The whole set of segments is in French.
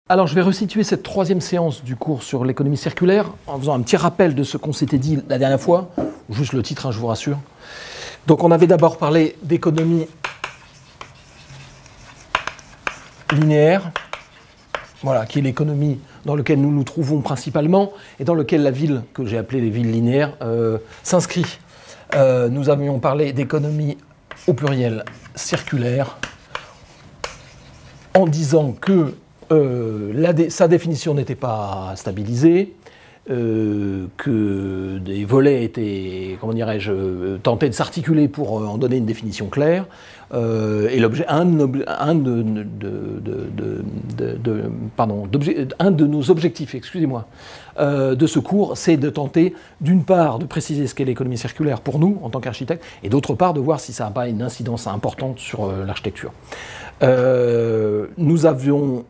Alors je vais resituer cette troisième séance du cours sur l'économie circulaire en faisant un petit rappel de ce qu'on s'était dit la dernière fois, juste le titre, hein, je vous rassure. Donc on avait d'abord parlé d'économie linéaire, voilà, qui est l'économie dans laquelle nous nous trouvons principalement et dans laquelle la ville, que j'ai appelée les villes linéaires, s'inscrit. Nous avions parlé d'économie au pluriel circulaire en disant que sa définition n'était pas stabilisée, que des volets étaient, comment dirais-je, tentés de s'articuler pour en donner une définition claire, et un de nos objectifs, excusez-moi, de ce cours, c'est de tenter, d'une part, de préciser ce qu'est l'économie circulaire pour nous, en tant qu'architectes, et d'autre part, de voir si ça n'a pas une incidence importante sur l'architecture. Nous avions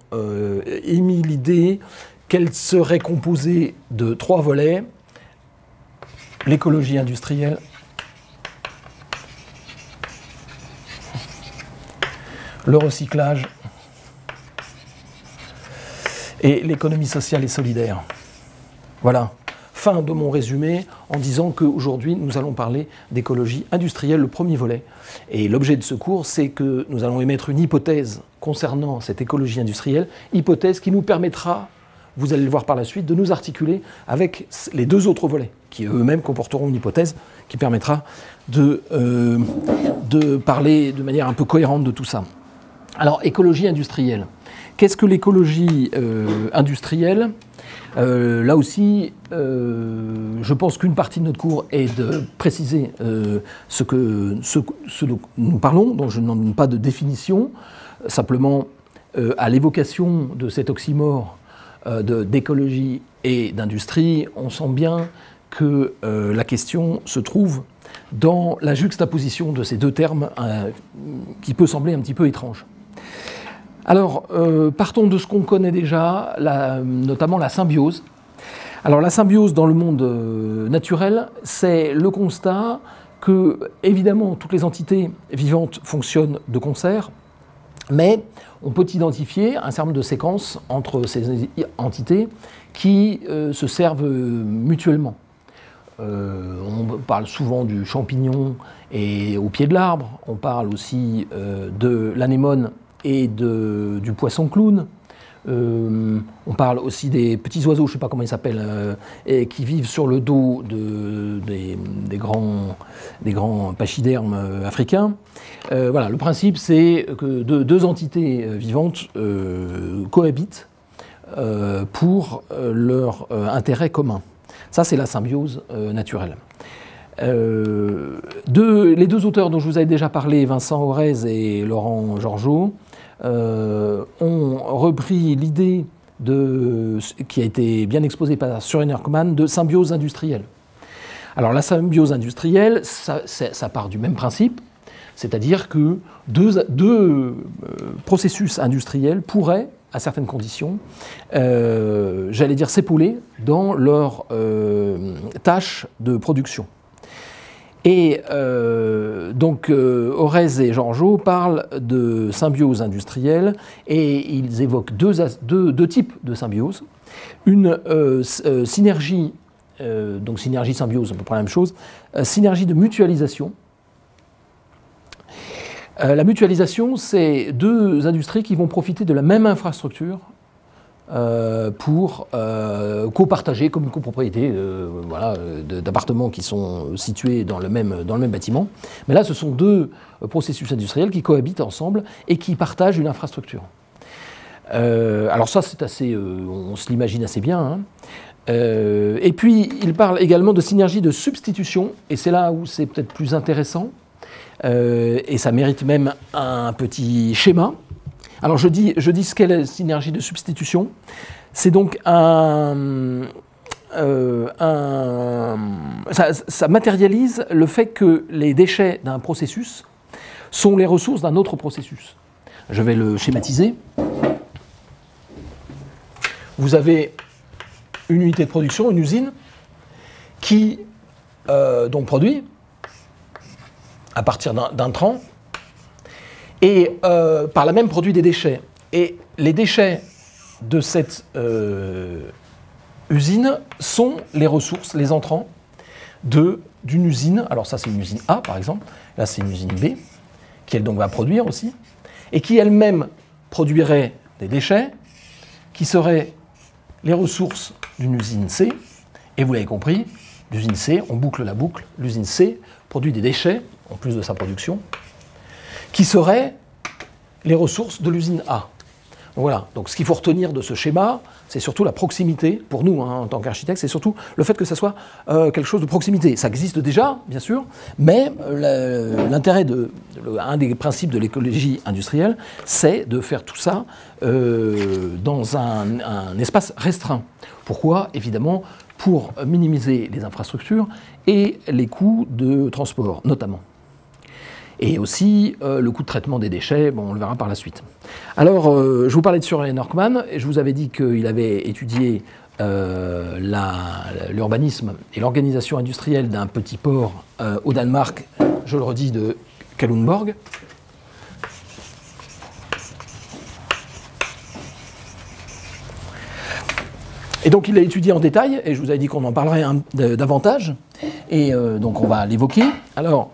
émis l'idée qu'elle serait composée de trois volets: l'écologie industrielle, le recyclage et l'économie sociale et solidaire. Voilà. Fin de mon résumé en disant qu'aujourd'hui, nous allons parler d'écologie industrielle, le premier volet. Et l'objet de ce cours, c'est que nous allons émettre une hypothèse concernant cette écologie industrielle, hypothèse qui nous permettra, vous allez le voir par la suite, de nous articuler avec les deux autres volets, qui eux-mêmes comporteront une hypothèse qui permettra de parler de manière un peu cohérente de tout ça. Alors, écologie industrielle. Qu'est-ce que l'écologie industrielle ? Là aussi, je pense qu'une partie de notre cours est de préciser ce dont nous parlons, dont je n'en donne pas de définition, simplement à l'évocation de cet oxymore d'écologie et d'industrie, on sent bien que la question se trouve dans la juxtaposition de ces deux termes qui peut sembler un petit peu étrange. Alors, partons de ce qu'on connaît déjà, notamment la symbiose. Alors, la symbiose dans le monde naturel, c'est le constat que, évidemment, toutes les entités vivantes fonctionnent de concert, mais on peut identifier un certain nombre de séquences entre ces entités qui se servent mutuellement. On parle souvent du champignon et au pied de l'arbre, on parle aussi de l'anémone et du poisson clown. On parle aussi des petits oiseaux, je ne sais pas comment ils s'appellent, qui vivent sur le dos des grands pachydermes africains. Voilà, le principe, c'est que deux entités vivantes cohabitent pour leur intérêt commun. Ça, c'est la symbiose naturelle. Les deux auteurs dont je vous avais déjà parlé, Vincent Orez et Laurent Georgeot, ont repris l'idée qui a été bien exposée par Søren Erkman de symbiose industrielle. Alors la symbiose industrielle, ça part du même principe, c'est-à-dire que deux processus industriels pourraient, à certaines conditions, j'allais dire s'épauler dans leur tâche de production. Et donc, Orez et Georgeot parlent de symbiose industrielle et ils évoquent deux types de symbiose. Une synergie, donc synergie-symbiose, à peu près la même chose, synergie de mutualisation. La mutualisation, c'est deux industries qui vont profiter de la même infrastructure pour copartager comme une copropriété voilà, d'appartements qui sont situés dans le même bâtiment. Mais là, ce sont deux processus industriels qui cohabitent ensemble et qui partagent une infrastructure. Alors ça, c'est assez, on se l'imagine assez bien. Hein. Et puis, il parle également de synergie de substitution, et c'est là où c'est peut-être plus intéressant, et ça mérite même un petit schéma. Alors je dis ce qu'est la synergie de substitution. C'est donc ça matérialise le fait que les déchets d'un processus sont les ressources d'un autre processus. Je vais le schématiser. Vous avez une unité de production, une usine, qui donc produit à partir d'un tronc, et par là même produit des déchets. Et les déchets de cette usine sont les ressources, les entrants d'une usine. Alors ça, c'est une usine A, par exemple. Là, c'est une usine B, qui elle donc va produire aussi, et qui elle-même produirait des déchets, qui seraient les ressources d'une usine C. Et vous l'avez compris, l'usine C, on boucle la boucle, l'usine C produit des déchets, en plus de sa production, qui seraient les ressources de l'usine A. Donc voilà, donc ce qu'il faut retenir de ce schéma, c'est surtout la proximité, pour nous en tant qu'architectes, c'est surtout le fait que ça soit quelque chose de proximité. Ça existe déjà, bien sûr, mais l'intérêt un des principes de l'écologie industrielle, c'est de faire tout ça dans un espace restreint. Pourquoi ? Évidemment, pour minimiser les infrastructures et les coûts de transport, notamment. Et aussi le coût de traitement des déchets, bon, on le verra par la suite. Alors, je vous parlais de Søren Orkman, et je vous avais dit qu'il avait étudié l'urbanisme et l'organisation industrielle d'un petit port au Danemark, je le redis, de Kalundborg. Et donc il l'a étudié en détail, et je vous avais dit qu'on en parlerait davantage, et donc on va l'évoquer. Alors,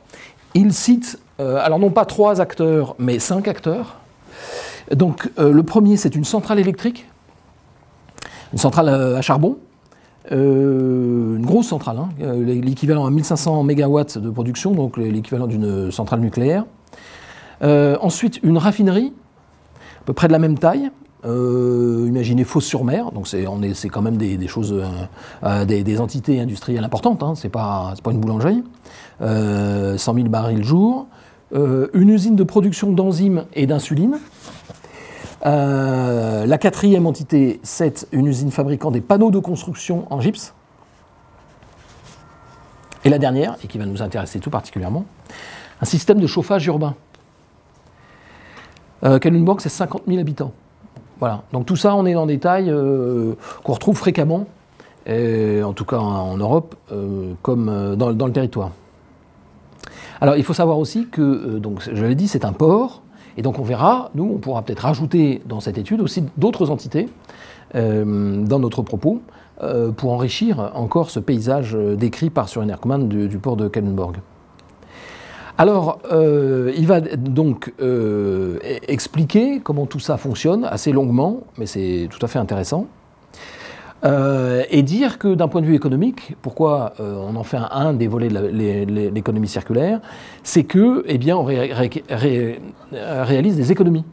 il cite, alors non pas 3 acteurs, mais 5 acteurs. Donc le premier, c'est une centrale électrique, une centrale à charbon, une grosse centrale, hein, l'équivalent à 1500 MW de production, donc l'équivalent d'une centrale nucléaire. Ensuite, une raffinerie, à peu près de la même taille. Imaginez Fos-sur-Mer, donc c'est quand même des choses, des entités industrielles importantes, hein, c'est pas une boulangerie. 100 000 barils jour. Une usine de production d'enzymes et d'insuline. La 4e entité, c'est une usine fabriquant des panneaux de construction en gypse. Et la dernière, et qui va nous intéresser tout particulièrement, un système de chauffage urbain. Kalundborg, c'est 50 000 habitants. Voilà, donc tout ça, on est dans des tailles qu'on retrouve fréquemment, en tout cas en Europe, comme dans le territoire. Alors il faut savoir aussi que, donc, je l'ai dit, c'est un port, et donc on verra, nous, on pourra peut-être rajouter dans cette étude aussi d'autres entités dans notre propos, pour enrichir encore ce paysage décrit par Søren Orkman du port de Kalundborg. Alors, il va donc expliquer comment tout ça fonctionne, assez longuement, mais c'est tout à fait intéressant, et dire que d'un point de vue économique, pourquoi on en fait un des volets de l'économie circulaire, c'est que, eh bien, on réalise des économies.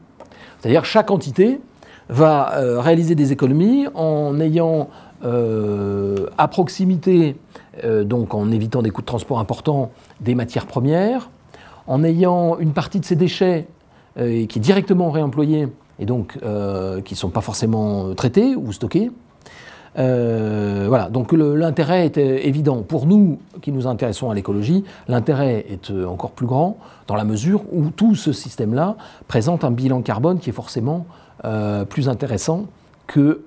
C'est-à-dire chaque entité va réaliser des économies en ayant à proximité, donc en évitant des coûts de transport importants, des matières premières, en ayant une partie de ces déchets qui est directement réemployée et donc qui ne sont pas forcément traités ou stockés. Voilà, donc l'intérêt est évident. Pour nous qui nous intéressons à l'écologie, l'intérêt est encore plus grand dans la mesure où tout ce système-là présente un bilan carbone qui est forcément plus intéressant que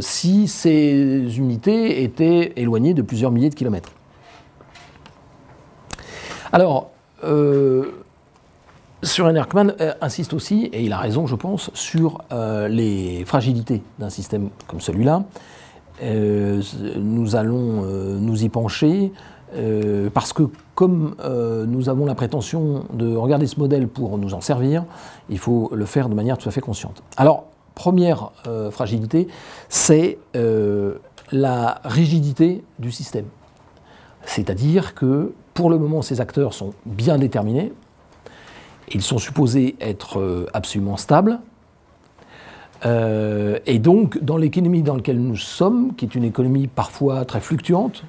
si ces unités étaient éloignées de plusieurs milliers de kilomètres. Alors, Søren Orkman insiste aussi, et il a raison je pense, sur les fragilités d'un système comme celui-là. Nous allons nous y pencher parce que comme nous avons la prétention de regarder ce modèle pour nous en servir, il faut le faire de manière tout à fait consciente. Alors, première fragilité, c'est la rigidité du système. C'est-à-dire que pour le moment, ces acteurs sont bien déterminés, ils sont supposés être absolument stables, et donc dans l'économie dans laquelle nous sommes, qui est une économie parfois très fluctuante,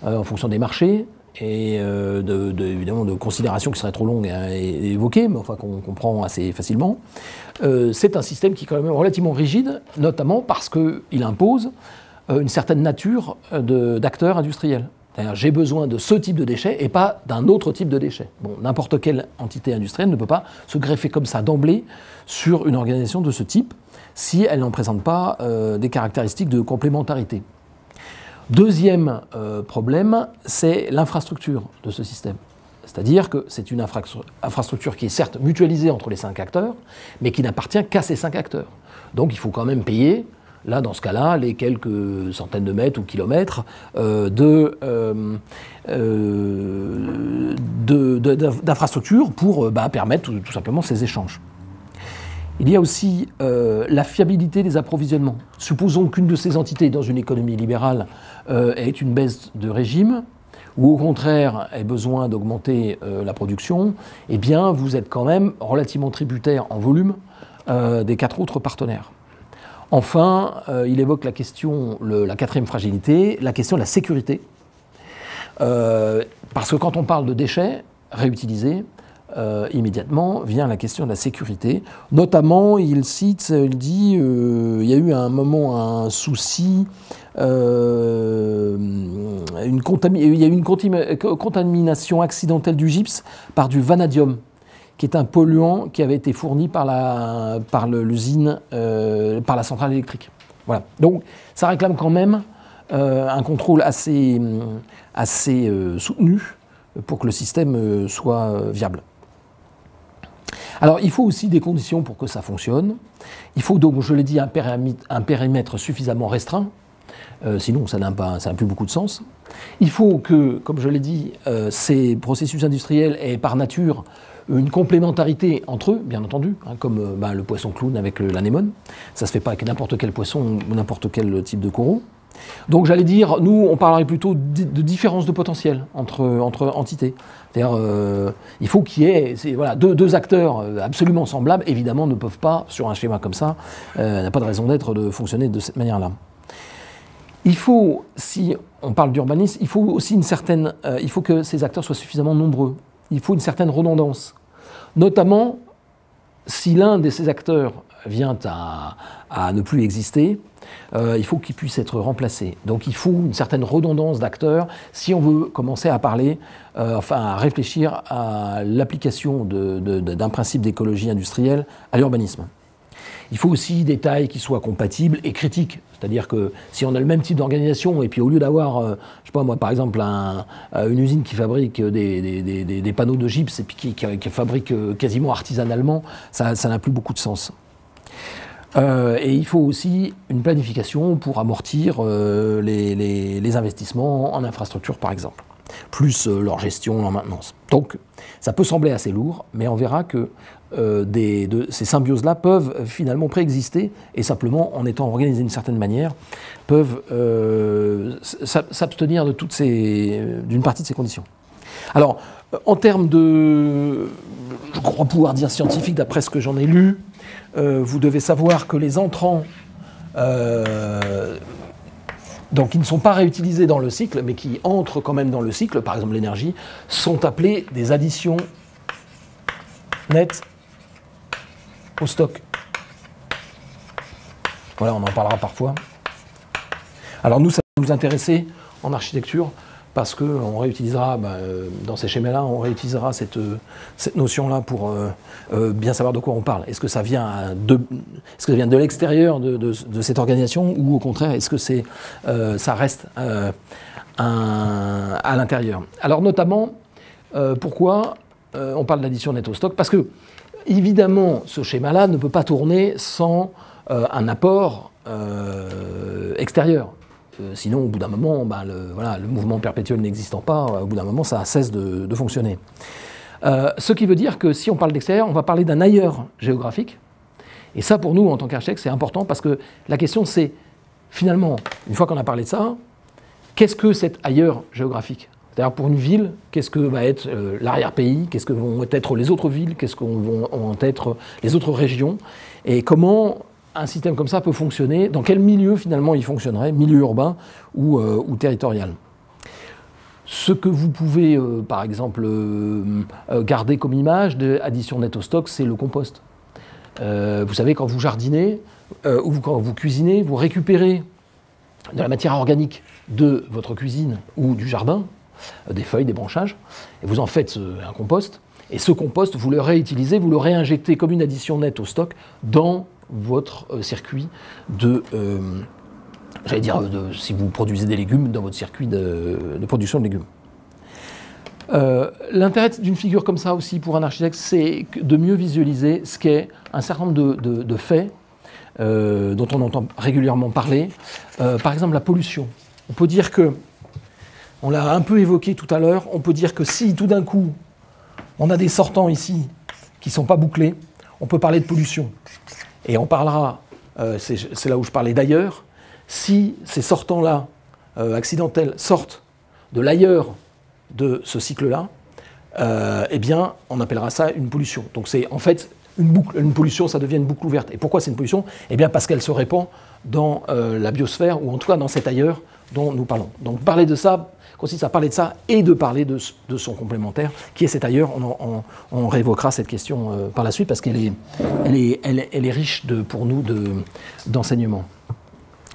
en fonction des marchés, et évidemment de considérations qui seraient trop longues à évoquer, mais enfin qu'on comprend assez facilement, c'est un système qui est quand même relativement rigide, notamment parce qu'il impose une certaine nature d'acteurs industriels. J'ai besoin de ce type de déchets et pas d'un autre type de déchets. Bon, n'importe quelle entité industrielle ne peut pas se greffer comme ça d'emblée sur une organisation de ce type si elle n'en présente pas des caractéristiques de complémentarité. Deuxième problème, c'est l'infrastructure de ce système. C'est-à-dire que c'est une infrastructure qui est certes mutualisée entre les 5 acteurs, mais qui n'appartient qu'à ces 5 acteurs. Donc il faut quand même payer, là dans ce cas-là, les quelques centaines de mètres ou kilomètres d'infrastructures pour permettre tout simplement ces échanges. Il y a aussi la fiabilité des approvisionnements. Supposons qu'une de ces entités dans une économie libérale ait une baisse de régime, ou au contraire ait besoin d'augmenter la production, eh bien vous êtes quand même relativement tributaire en volume des 4 autres partenaires. Enfin, il évoque la question, la 4e fragilité, la question de la sécurité. Parce que quand on parle de déchets réutilisés, immédiatement vient la question de la sécurité. Notamment, il dit, il y a eu à un moment un souci, il y a eu une contamination accidentelle du gypse par du vanadium, qui est un polluant qui avait été fourni par l'usine, par la centrale électrique. Voilà. Donc, ça réclame quand même un contrôle assez soutenu pour que le système soit viable. Alors, il faut aussi des conditions pour que ça fonctionne. Il faut donc, je l'ai dit, un périmètre suffisamment restreint, sinon ça n'a plus beaucoup de sens. Il faut que, comme je l'ai dit, ces processus industriels aient par nature une complémentarité entre eux, bien entendu, comme le poisson clown avec l'anémone. Ça ne se fait pas avec n'importe quel poisson ou n'importe quel type de coraux. Donc j'allais dire, nous on parlerait plutôt de différence de potentiel entre entités. C'est-à-dire, il faut qu'il y ait deux acteurs absolument semblables, évidemment ne peuvent pas, sur un schéma comme ça, n'a pas de raison d'être de fonctionner de cette manière-là. Il faut, si on parle d'urbanisme, il faut aussi il faut que ces acteurs soient suffisamment nombreux. Il faut une certaine redondance. Notamment, si l'un de ces acteurs vient à ne plus exister, il faut qu'il puisse être remplacé. Donc il faut une certaine redondance d'acteurs si on veut commencer à parler, à réfléchir à l'application d'un principe d'écologie industrielle à l'urbanisme. Il faut aussi des tailles qui soient compatibles et critiques. C'est-à-dire que si on a le même type d'organisation et puis au lieu d'avoir, je sais pas moi, par exemple une usine qui fabrique des panneaux de gypse et puis qui fabrique quasiment artisanalement, ça n'a plus beaucoup de sens. Et il faut aussi une planification pour amortir les investissements en infrastructure, par exemple, plus leur gestion, leur maintenance. Donc, ça peut sembler assez lourd, mais on verra que ces symbioses-là peuvent finalement préexister et simplement, en étant organisées d'une certaine manière, peuvent s'abstenir d'une partie de ces conditions. Alors, en termes de, je crois pouvoir dire scientifique, d'après ce que j'en ai lu, vous devez savoir que les entrants, donc qui ne sont pas réutilisés dans le cycle, mais qui entrent quand même dans le cycle, par exemple l'énergie, sont appelés des additions nettes au stock. Voilà, on en parlera parfois. Alors nous, ça va nous intéresser en architecture, parce qu'on réutilisera, dans ces schémas-là, on réutilisera cette notion-là pour bien savoir de quoi on parle. Est-ce que ça vient de l'extérieur de cette organisation, ou au contraire, est-ce que ça reste à l'intérieur? Alors notamment, pourquoi on parle d'addition nette au stock? Parce que, évidemment, ce schéma-là ne peut pas tourner sans un apport extérieur. Sinon, au bout d'un moment, le mouvement perpétuel n'existant pas, au bout d'un moment, ça cesse de fonctionner. Ce qui veut dire que si on parle d'extérieur, on va parler d'un ailleurs géographique. Et ça, pour nous, en tant qu'architecte, c'est important parce que la question, c'est, finalement, une fois qu'on a parlé de ça, qu'est-ce que cet ailleurs géographique? C'est-à-dire, pour une ville, qu'est-ce que va être l'arrière-pays? Qu'est-ce que vont être les autres villes? Qu'est-ce que vont être les autres régions? Et comment un système comme ça peut fonctionner, dans quel milieu finalement il fonctionnerait, milieu urbain ou territorial. Ce que vous pouvez par exemple garder comme image d'addition nette au stock, c'est le compost. Vous savez, quand vous jardinez ou quand vous cuisinez, vous récupérez de la matière organique de votre cuisine ou du jardin, des feuilles, des branchages, et vous en faites un compost, et ce compost, vous le réutilisez, vous le réinjectez comme une addition nette au stock dans votre circuit si vous produisez des légumes, dans votre circuit de production de légumes. L'intérêt d'une figure comme ça aussi pour un architecte, c'est de mieux visualiser ce qu'est un certain nombre de faits dont on entend régulièrement parler. Par exemple, la pollution. On peut dire que, on l'a un peu évoqué tout à l'heure, on peut dire que si tout d'un coup, on a des sortants ici qui ne sont pas bouclés, on peut parler de pollution. Et on parlera, c'est là où je parlais d'ailleurs, si ces sortants-là, accidentels, sortent de l'ailleurs de ce cycle-là, eh bien, on appellera ça une pollution. Donc c'est en fait une boucle. Une pollution, ça devient une boucle ouverte. Et pourquoi c'est une pollution? Eh bien, parce qu'elle se répand dans la biosphère, ou en tout cas dans cet ailleurs dont nous parlons. Donc parler de ça consiste à parler de ça et de parler de son complémentaire, qui est cet ailleurs. On réévoquera cette question par la suite, parce qu'elle est riche pour nous d'enseignements.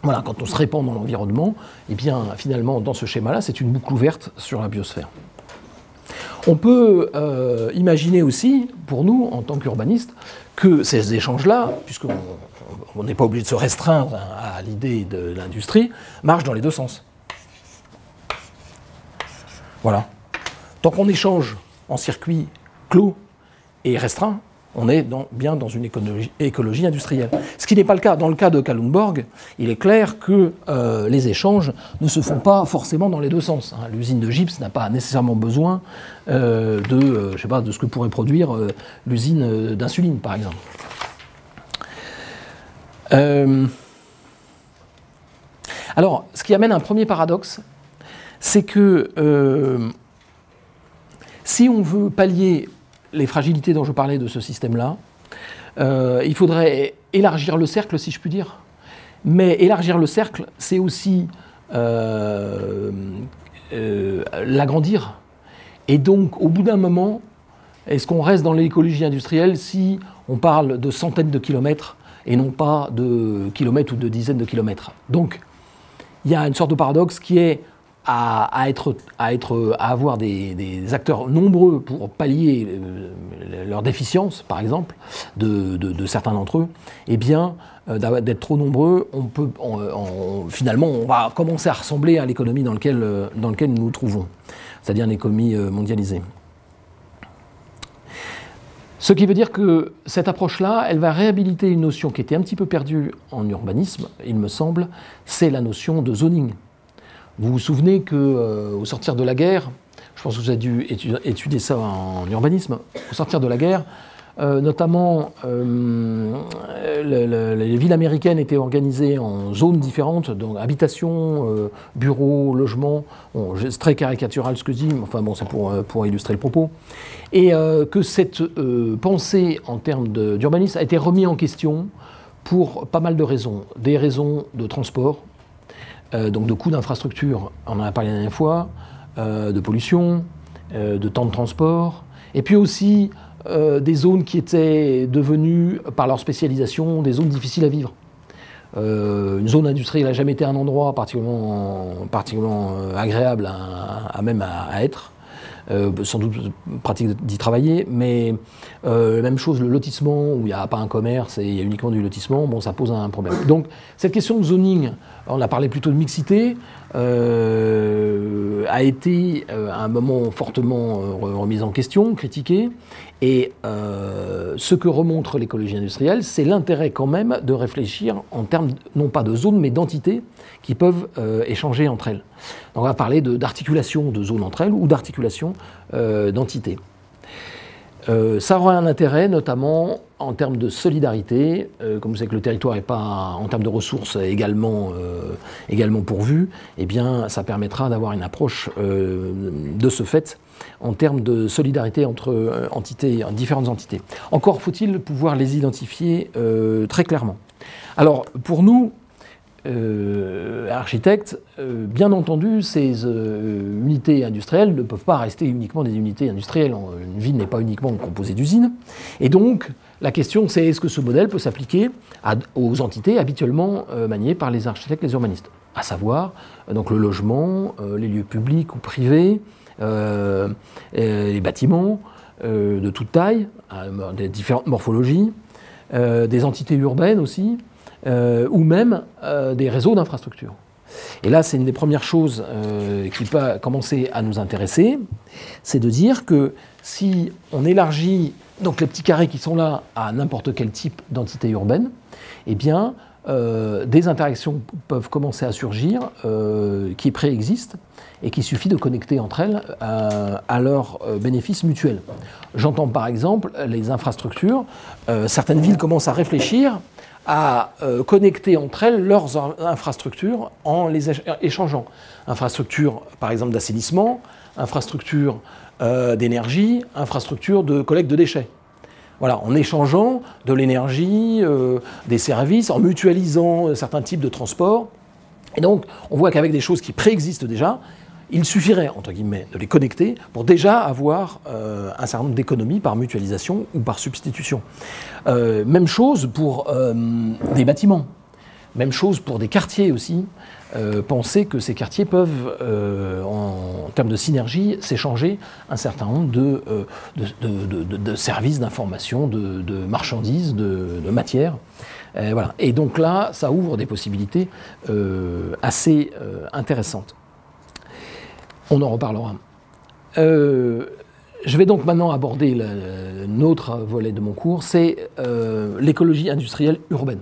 Voilà, quand on se répand dans l'environnement, eh bien, finalement, dans ce schéma-là, c'est une boucle ouverte sur la biosphère. On peut imaginer aussi, pour nous, en tant qu'urbanistes, que ces échanges-là, puisqu'on n'est pas obligé de se restreindre à l'idée de l'industrie, marchent dans les deux sens. Voilà. Tant qu'on échange en circuit clos et restreint, on est bien dans une écologie industrielle. Ce qui n'est pas le cas. Dans le cas de Kalundborg, il est clair que les échanges ne se font pas forcément dans les deux sens. L'usine de gypse n'a pas nécessairement besoin je sais pas, de ce que pourrait produire l'usine d'insuline, par exemple. Alors, ce qui amène un premier paradoxe, c'est que si on veut pallier les fragilités dont je parlais de ce système-là, il faudrait élargir le cercle, si je puis dire. Mais élargir le cercle, c'est aussi l'agrandir. Et donc, au bout d'un moment, est-ce qu'on reste dans l'écologie industrielle si on parle de centaines de kilomètres et non pas de kilomètres ou de dizaines de kilomètres? Donc, il y a une sorte de paradoxe qui est à avoir des acteurs nombreux pour pallier leur déficience, par exemple, de certains d'entre eux, eh bien, d'être trop nombreux, finalement, on va commencer à ressembler à l'économie dans laquelle nous nous trouvons, c'est-à-dire une économie mondialisée. Ce qui veut dire que cette approche-là, elle va réhabiliter une notion qui était un petit peu perdue en urbanisme, il me semble, c'est la notion de zoning. Vous vous souvenez qu'au sortir de la guerre, je pense que vous avez dû étudier ça en urbanisme, au sortir de la guerre, notamment les villes américaines étaient organisées en zones différentes, donc habitation, bureaux, logements, bon, c'est très caricatural ce que je dis, mais enfin bon, c'est pour illustrer le propos, et que cette pensée en termes d'urbanisme a été remise en question pour pas mal de raisons. Des raisons de transport, donc de coûts d'infrastructure, on en a parlé la dernière fois, de pollution, de temps de transport, et puis aussi des zones qui étaient devenues, par leur spécialisation, des zones difficiles à vivre. Une zone industrielle n'a jamais été un endroit particulièrement agréable à être. Sans doute pratique d'y travailler, mais même chose, le lotissement, où il n'y a pas un commerce et il y a uniquement du lotissement, bon, ça pose un problème. Donc, cette question de zoning, on a parlé plutôt de mixité, a été à un moment fortement remise en question, critiquée, et ce que remontre l'écologie industrielle, c'est l'intérêt quand même de réfléchir en termes, non pas de zones, mais d'entités qui peuvent échanger entre elles. Donc on va parler d'articulation de zones entre elles ou d'articulation d'entités. Ça aura un intérêt notamment en termes de solidarité, comme vous savez que le territoire n'est pas en termes de ressources également pourvu, eh bien ça permettra d'avoir une approche de ce fait en termes de solidarité entre différentes entités. Encore faut-il pouvoir les identifier très clairement. Alors pour nous, architectes, bien entendu, ces unités industrielles ne peuvent pas rester uniquement des unités industrielles. Une ville n'est pas uniquement composée d'usines. Et donc, la question, c'est est-ce que ce modèle peut s'appliquer aux entités habituellement maniées par les architectes, les urbanistes, à savoir donc le logement, les lieux publics ou privés, les bâtiments de toute taille, des différentes morphologies, des entités urbaines aussi, ou même des réseaux d'infrastructures. Et là, c'est une des premières choses qui peut commencer à nous intéresser, c'est de dire que si on élargit donc les petits carrés qui sont là à n'importe quel type d'entité urbaine, eh bien, des interactions peuvent commencer à surgir qui préexistent et qu'il suffit de connecter entre elles à leur bénéfice mutuel. J'entends par exemple les infrastructures. Certaines villes commencent à réfléchir à connecter entre elles leurs infrastructures en les échangeant. Infrastructures par exemple d'assainissement, infrastructures d'énergie, infrastructures de collecte de déchets. Voilà, en échangeant de l'énergie, des services, en mutualisant certains types de transports. Et donc, on voit qu'avec des choses qui préexistent déjà, il suffirait, entre guillemets, de les connecter pour déjà avoir un certain nombre d'économies par mutualisation ou par substitution. Même chose pour des bâtiments, même chose pour des quartiers aussi. Penser que ces quartiers peuvent, en termes de synergie, s'échanger un certain nombre de services, d'informations, de marchandises, de matières. Voilà. Et donc là, ça ouvre des possibilités assez intéressantes. On en reparlera. Je vais donc maintenant aborder l'autre volet de mon cours, c'est l'écologie industrielle urbaine.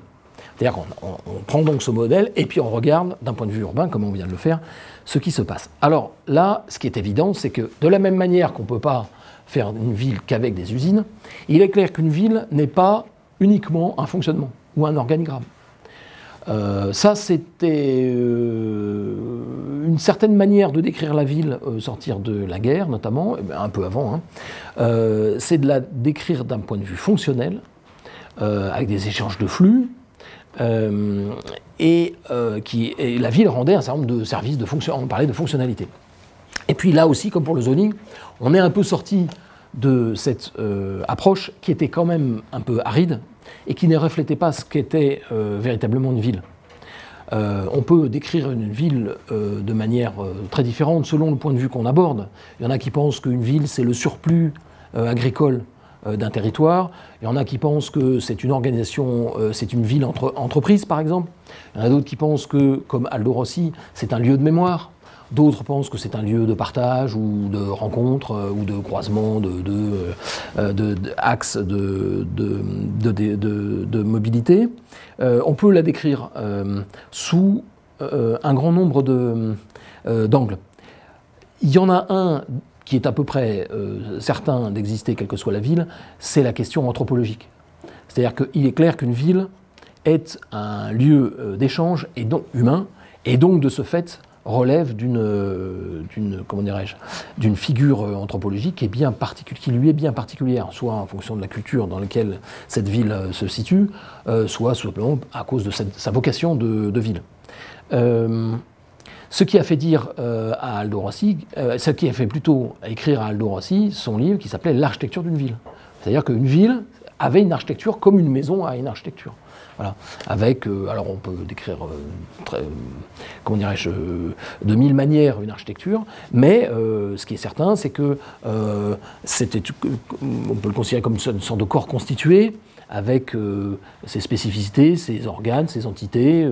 C'est-à-dire qu'on prend donc ce modèle et puis on regarde, d'un point de vue urbain, comme on vient de le faire, ce qui se passe. Alors là, ce qui est évident, c'est que de la même manière qu'on ne peut pas faire une ville qu'avec des usines, il est clair qu'une ville n'est pas uniquement un fonctionnement ou un organigramme. Ça, c'était une certaine manière de décrire la ville sortir de la guerre, notamment, un peu avant. Hein. C'est de la décrire d'un point de vue fonctionnel, avec des échanges de flux, et la ville rendait un certain nombre de services, on parlait de fonctionnalité. Et puis là aussi, comme pour le zoning, on est un peu sorti de cette approche qui était quand même un peu aride et qui ne reflétait pas ce qu'était véritablement une ville. On peut décrire une ville de manière très différente selon le point de vue qu'on aborde. Il y en a qui pensent qu'une ville, c'est le surplus agricole d'un territoire. Il y en a qui pensent que c'est une organisation, c'est une ville entreprise, par exemple. Il y en a d'autres qui pensent que, comme Aldo Rossi, c'est un lieu de mémoire. D'autres pensent que c'est un lieu de partage ou de rencontre ou de croisement d'axes de mobilité. On peut la décrire sous un grand nombre d'angles. Il y en a un qui est à peu près certain d'exister, quelle que soit la ville, c'est la question anthropologique. C'est-à-dire qu'il est clair qu'une ville est un lieu d'échange et donc humain, et donc de ce fait relève d'une figure anthropologique qui lui est bien particulière, soit en fonction de la culture dans laquelle cette ville se situe, soit simplement à cause de sa vocation de ville. Ce qui a fait dire à Aldo Rossi, ce qui a fait plutôt écrire à Aldo Rossi son livre qui s'appelait L'architecture d'une ville. C'est-à-dire qu'une ville avait une architecture comme une maison a une architecture. Voilà. Avec, alors on peut décrire de mille manières une architecture, mais ce qui est certain, c'est que on peut le considérer comme une sorte de corps constitué, avec ses spécificités, ses organes, ses entités,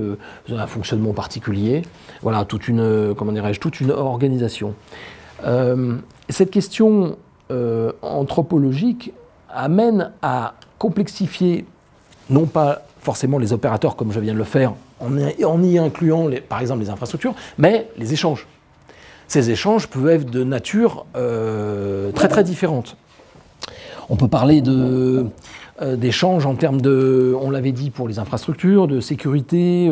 un fonctionnement particulier. Voilà, toute une organisation. Cette question anthropologique amène à complexifier, non pas forcément les opérateurs comme je viens de le faire, en y incluant par exemple les infrastructures, mais les échanges. Ces échanges peuvent être de nature très très différente. On peut parler d'échanges en termes on l'avait dit pour les infrastructures, de sécurité,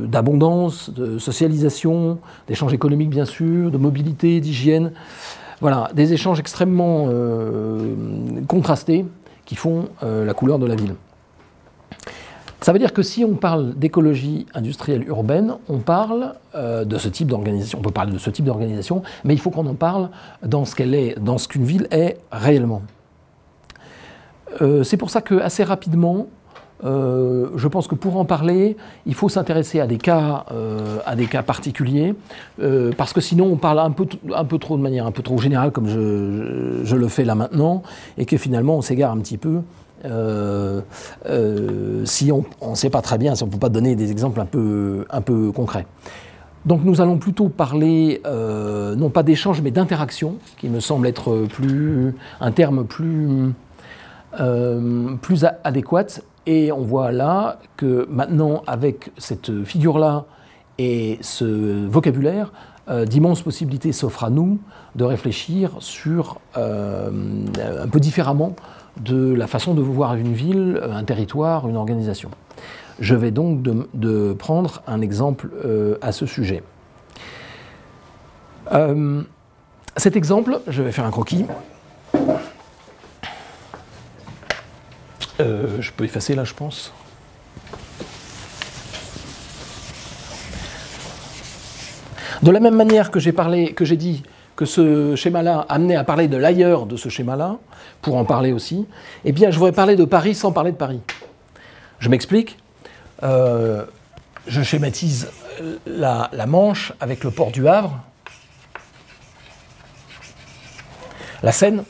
d'abondance, de socialisation, d'échanges économiques bien sûr, de mobilité, d'hygiène. Voilà, des échanges extrêmement contrastés qui font la couleur de la ville. Ça veut dire que si on parle d'écologie industrielle urbaine, on parle de ce type d'organisation. On peut parler de ce type d'organisation, mais il faut qu'on en parle dans ce qu'une ville est réellement. C'est pour ça que assez rapidement, je pense que pour en parler, il faut s'intéresser à des cas particuliers, parce que sinon on parle un peu trop de manière un peu trop générale, comme je le fais là maintenant, et que finalement on s'égare un petit peu si on ne sait pas très bien, si on ne peut pas donner des exemples un peu concrets. Donc nous allons plutôt parler, non pas d'échange, mais d'interaction, qui me semble être un terme plus adéquat. Et on voit là que maintenant, avec cette figure-là et ce vocabulaire, d'immenses possibilités s'offrent à nous de réfléchir sur un peu différemment de la façon de voir une ville, un territoire, une organisation. Je vais donc de prendre un exemple à ce sujet. Cet exemple, je vais faire un croquis. Je peux effacer là, je pense. De la même manière que j'ai dit que ce schéma-là amenait à parler de l'ailleurs de ce schéma-là, pour en parler aussi, eh bien, je voudrais parler de Paris sans parler de Paris. Je m'explique. Je schématise la Manche avec le port du Havre, la Seine,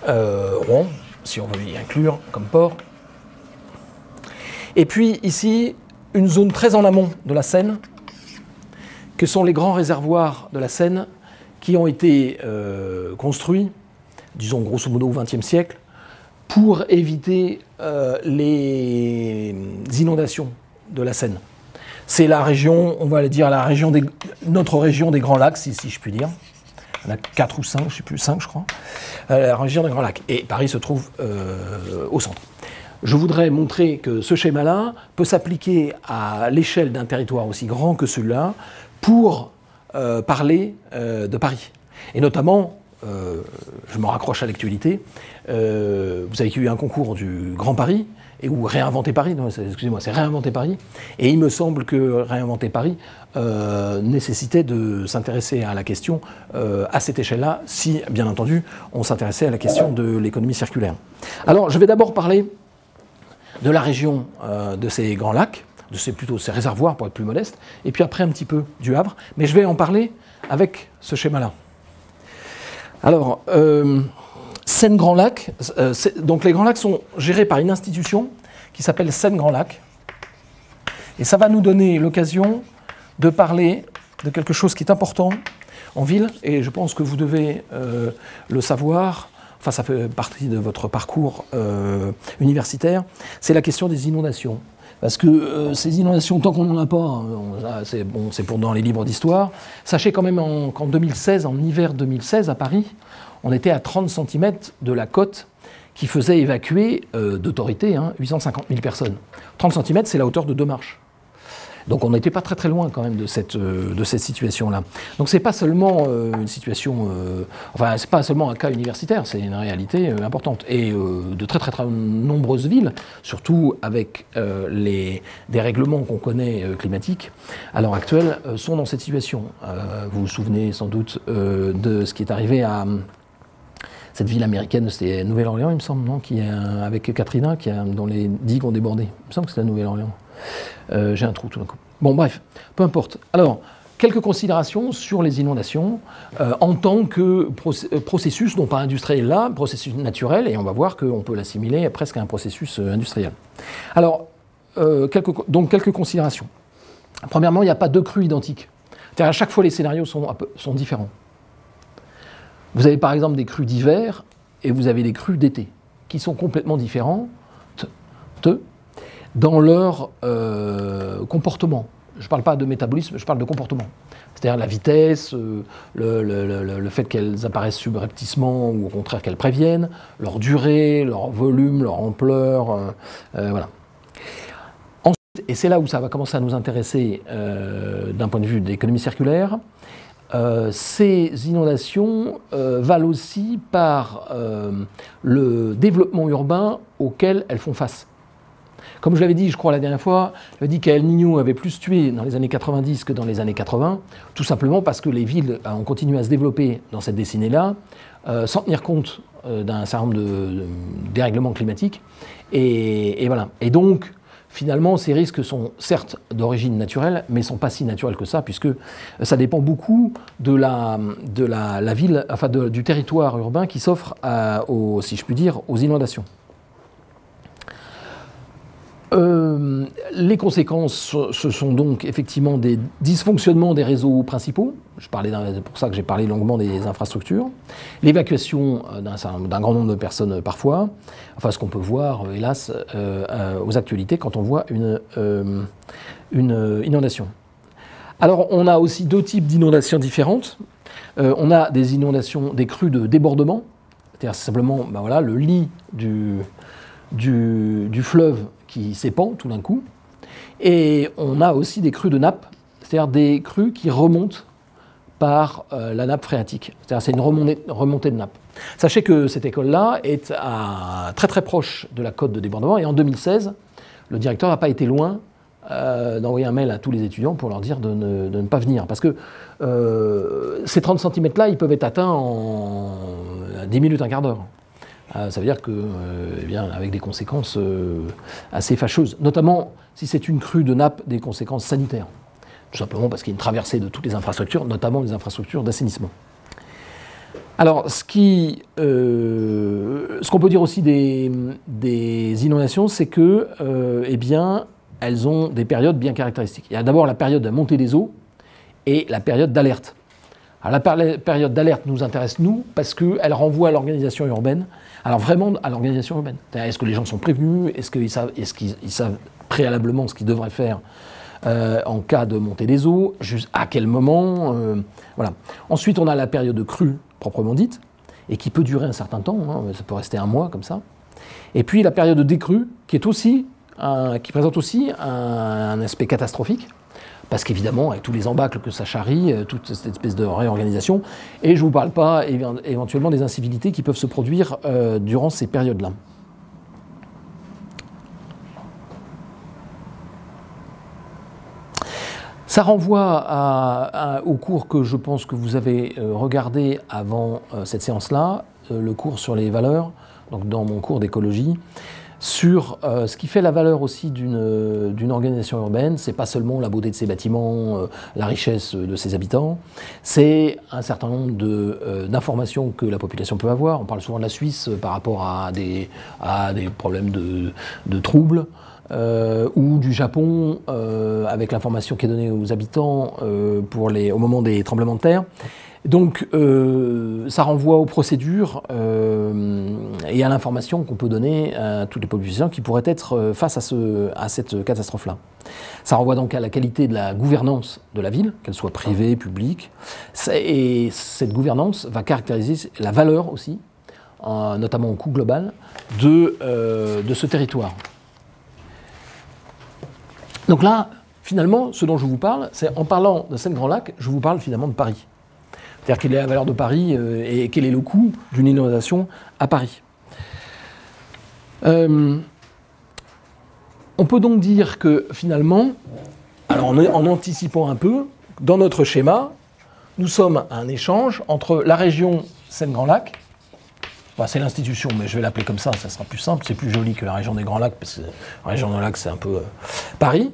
Rouen, si on veut y inclure comme port. Et puis ici, une zone très en amont de la Seine, que sont les grands réservoirs de la Seine qui ont été construits, disons grosso modo au XXe siècle, pour éviter les inondations de la Seine. C'est la région, on va dire notre région des Grands Lacs, si je puis dire. Il y en a 4 ou 5, je ne sais plus, 5 je crois. La région des Grands Lacs. Et Paris se trouve au centre. Je voudrais montrer que ce schéma-là peut s'appliquer à l'échelle d'un territoire aussi grand que celui-là pour parler de Paris. Et notamment, je me raccroche à l'actualité, vous avez eu un concours du Grand Paris, ou Réinventer Paris, excusez-moi, c'est Réinventer Paris, et il me semble que Réinventer Paris nécessitait de s'intéresser à la question à cette échelle-là, si, bien entendu, on s'intéressait à la question de l'économie circulaire. Alors, je vais d'abord parler de la région de ces grands lacs, plutôt ces réservoirs pour être plus modeste, et puis après un petit peu du Havre, mais je vais en parler avec ce schéma-là. Alors, Seine-Grand Lac, donc les Grands Lacs sont gérés par une institution qui s'appelle Seine-Grand Lac, et ça va nous donner l'occasion de parler de quelque chose qui est important en ville, et je pense que vous devez le savoir. Enfin, ça fait partie de votre parcours universitaire, c'est la question des inondations. Parce que ces inondations, tant qu'on n'en a pas, c'est bon, pour dans les livres d'histoire. Sachez quand même qu'en 2016, en hiver 2016 à Paris, on était à 30 cm de la côte qui faisait évacuer d'autorité 850 000 personnes. 30 cm, c'est la hauteur de 2 marches. Donc on n'était pas très très loin quand même de cette situation-là. Donc c'est pas seulement une situation, enfin c'est pas seulement un cas universitaire, c'est une réalité importante. Et de très très très nombreuses villes, surtout avec des règlements qu'on connaît climatiques, à l'heure actuelle, sont dans cette situation. Vous vous souvenez sans doute de ce qui est arrivé à cette ville américaine, c'était Nouvelle-Orléans il me semble, non, avec Katrina, dont les digues ont débordé. Il me semble que c'était à Nouvelle-Orléans. J'ai un trou tout d'un coup. Bon, bref, peu importe. Alors, quelques considérations sur les inondations en tant que processus, non pas industriel là, processus naturel, et on va voir qu'on peut l'assimiler presque à un processus industriel. Alors, quelques considérations. Premièrement, il n'y a pas deux crues identiques. C'est-à-dire à chaque fois, les scénarios sont différents. Vous avez par exemple des crues d'hiver et vous avez des crues d'été, qui sont complètement différentes dans leur comportement. Je ne parle pas de métabolisme, je parle de comportement. C'est-à-dire la vitesse, le fait qu'elles apparaissent subrepticement ou au contraire qu'elles préviennent, leur durée, leur volume, leur ampleur, voilà. Ensuite, et c'est là où ça va commencer à nous intéresser d'un point de vue de l'économie circulaire, ces inondations valent aussi par le développement urbain auquel elles font face. Comme je l'avais dit, je crois, la dernière fois, j'avais dit qu'El Niño avait plus tué dans les années 90 que dans les années 80, tout simplement parce que les villes ont continué à se développer dans cette décennie-là, sans tenir compte d'un certain nombre de dérèglements climatiques. Et voilà. Et donc, finalement, ces risques sont certes d'origine naturelle, mais ne sont pas si naturels que ça, puisque ça dépend beaucoup de la ville, enfin du territoire urbain qui s'offre, si je puis dire, aux inondations. Les conséquences, ce sont donc effectivement des dysfonctionnements des réseaux principaux. C'est pour ça que j'ai parlé longuement des infrastructures. L'évacuation d'un grand nombre de personnes parfois. Enfin, ce qu'on peut voir, hélas, aux actualités quand on voit une inondation. Alors, on a aussi deux types d'inondations différentes. On a des inondations, des crues de débordement. C'est-à-dire simplement voilà, le lit du fleuve qui s'épand tout d'un coup. Et on a aussi des crues de nappe, c'est-à-dire des crues qui remontent par la nappe phréatique. C'est-à-dire c'est une remontée de nappe. Sachez que cette école-là est très très proche de la côte de débordement, et en 2016, le directeur n'a pas été loin d'envoyer un mail à tous les étudiants pour leur dire de ne pas venir. Parce que ces 30 cm-là, ils peuvent être atteints en 10 minutes, un quart d'heure. Ça veut dire que, avec des conséquences assez fâcheuses, notamment si c'est une crue de nappe, des conséquences sanitaires. Tout simplement parce qu'il y a une traversée de toutes les infrastructures, notamment les infrastructures d'assainissement. Alors, ce qu'on peut dire aussi des inondations, c'est que, elles ont des périodes bien caractéristiques. Il y a d'abord la période de montée des eaux et la période d'alerte. Alors, la période d'alerte nous intéresse, nous, parce qu'elle renvoie à l'organisation urbaine. Alors, vraiment à l'organisation urbaine. Est-ce que les gens sont prévenus? Est-ce qu'ils savent préalablement ce qu'ils devraient faire en cas de montée des eaux? À quel moment? Voilà. Ensuite, on a la période de crue, proprement dite, et qui peut durer un certain temps. Ça peut rester un mois, comme ça. Et puis, la période de décrue, qui présente aussi un aspect catastrophique. Parce qu'évidemment, avec tous les embâcles que ça charrie, toute cette espèce de réorganisation, et je ne vous parle pas éventuellement des incivilités qui peuvent se produire durant ces périodes-là. Ça renvoie au cours que je pense que vous avez regardé avant cette séance-là, le cours sur les valeurs, donc dans mon cours d'écologie, sur ce qui fait la valeur aussi d'une organisation urbaine. C'est pas seulement la beauté de ses bâtiments, la richesse de ses habitants, c'est un certain nombre d'informations que la population peut avoir. On parle souvent de la Suisse par rapport à des problèmes de troubles, ou du Japon avec l'information qui est donnée aux habitants au moment des tremblements de terre. Donc ça renvoie aux procédures et à l'information qu'on peut donner à toutes les populations qui pourraient être face à cette catastrophe-là. Ça renvoie donc à la qualité de la gouvernance de la ville, qu'elle soit privée, publique, et cette gouvernance va caractériser la valeur aussi, notamment au coût global, de ce territoire. Donc là, finalement, ce dont je vous parle, c'est en parlant de Seine-Grand-Lac, je vous parle finalement de Paris. C'est-à-dire quelle est la valeur de Paris et quel est le coût d'une inondation à Paris. On peut donc dire que finalement, alors en anticipant un peu, dans notre schéma, nous sommes à un échange entre la région Seine-Grand-Lac, c'est l'institution, mais je vais l'appeler comme ça sera plus simple, c'est plus joli que la région des Grands Lacs, parce que la région des Lacs, c'est un peu Paris.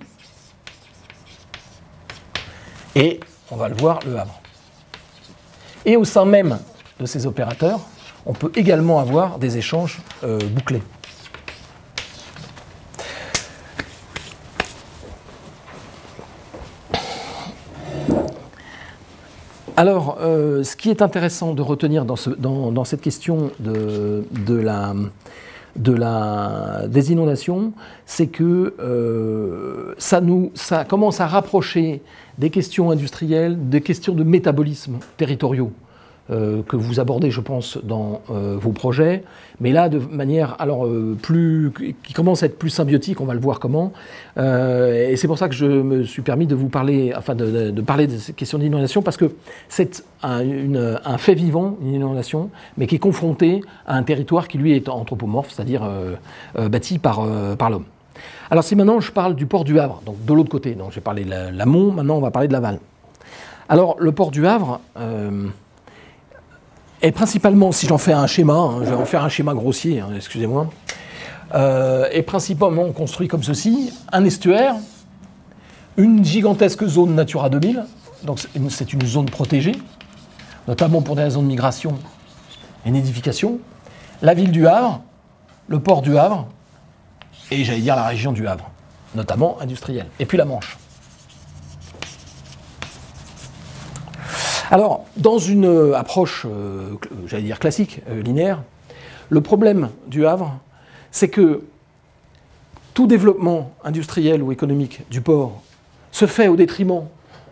Et, on va le voir, le Havre. Et au sein même de ces opérateurs, on peut également avoir des échanges bouclés. Alors, ce qui est intéressant de retenir dans cette question des inondations, c'est que ça commence à rapprocher des questions industrielles, des questions de métabolisme territoriaux que vous abordez, je pense, dans vos projets, mais là de manière qui commence à être plus symbiotique, on va le voir comment. Et c'est pour ça que je me suis permis de vous parler, de parler de ces questions d'inondation, parce que c'est un fait vivant, une inondation, mais qui est confronté à un territoire qui lui est anthropomorphe, c'est-à-dire bâti par l'homme. Alors si maintenant je parle du port du Havre, donc de l'autre côté, donc j'ai parlé de l'amont, maintenant on va parler de l'aval. Alors le port du Havre est principalement, si j'en fais un schéma, je vais en faire un schéma grossier, excusez-moi, est principalement construit comme ceci, un estuaire, une gigantesque zone Natura 2000, donc c'est une zone protégée, notamment pour des raisons de migration et nidification, la ville du Havre, le port du Havre, et j'allais dire la région du Havre, notamment industrielle, et puis la Manche. Alors, dans une approche, j'allais dire classique, linéaire, le problème du Havre, c'est que tout développement industriel ou économique du port se fait au détriment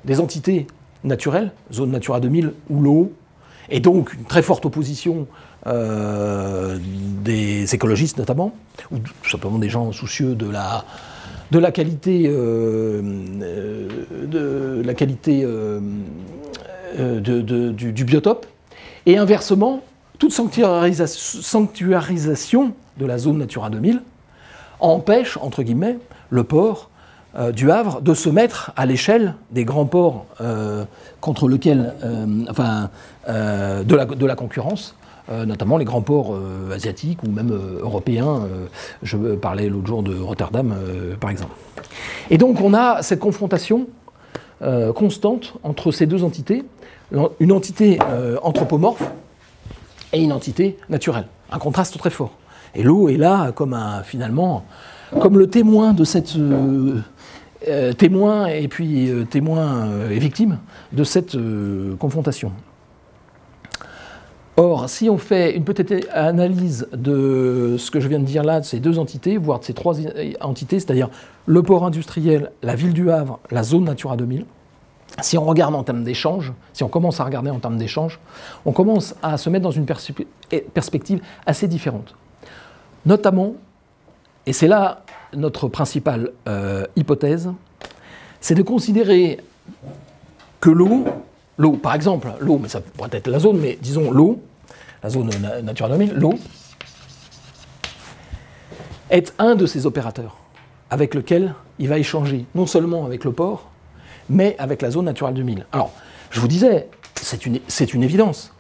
des entités naturelles, zone Natura 2000 ou l'eau, et donc une très forte opposition des écologistes notamment, ou tout simplement des gens soucieux de la qualité, du biotope, et inversement, toute sanctuarisation de la zone Natura 2000 empêche, entre guillemets, le port du Havre de se mettre à l'échelle des grands ports contre lesquels, de la concurrence, notamment les grands ports asiatiques ou même européens. Je parlais l'autre jour de Rotterdam, par exemple. Et donc on a cette confrontation constante entre ces deux entités, une entité anthropomorphe et une entité naturelle. Un contraste très fort. Et l'eau est là finalement comme le témoin de cette témoin et victime de cette confrontation. Or, si on fait une petite analyse de ce que je viens de dire là, de ces deux entités, voire de ces trois entités, c'est-à-dire le port industriel, la ville du Havre, la zone Natura 2000, si on regarde en termes d'échange, si on commence à regarder en termes d'échange, on commence à se mettre dans une perspective assez différente. Notamment, et c'est là notre principale hypothèse, c'est de considérer que l'eau, par exemple, l'eau, mais ça pourrait être la zone, mais disons l'eau, la zone Natura 2000, l'eau, est un de ces opérateurs avec lequel il va échanger, non seulement avec le port, mais avec la zone Natura 2000. Alors, je vous disais, c'est une évidence,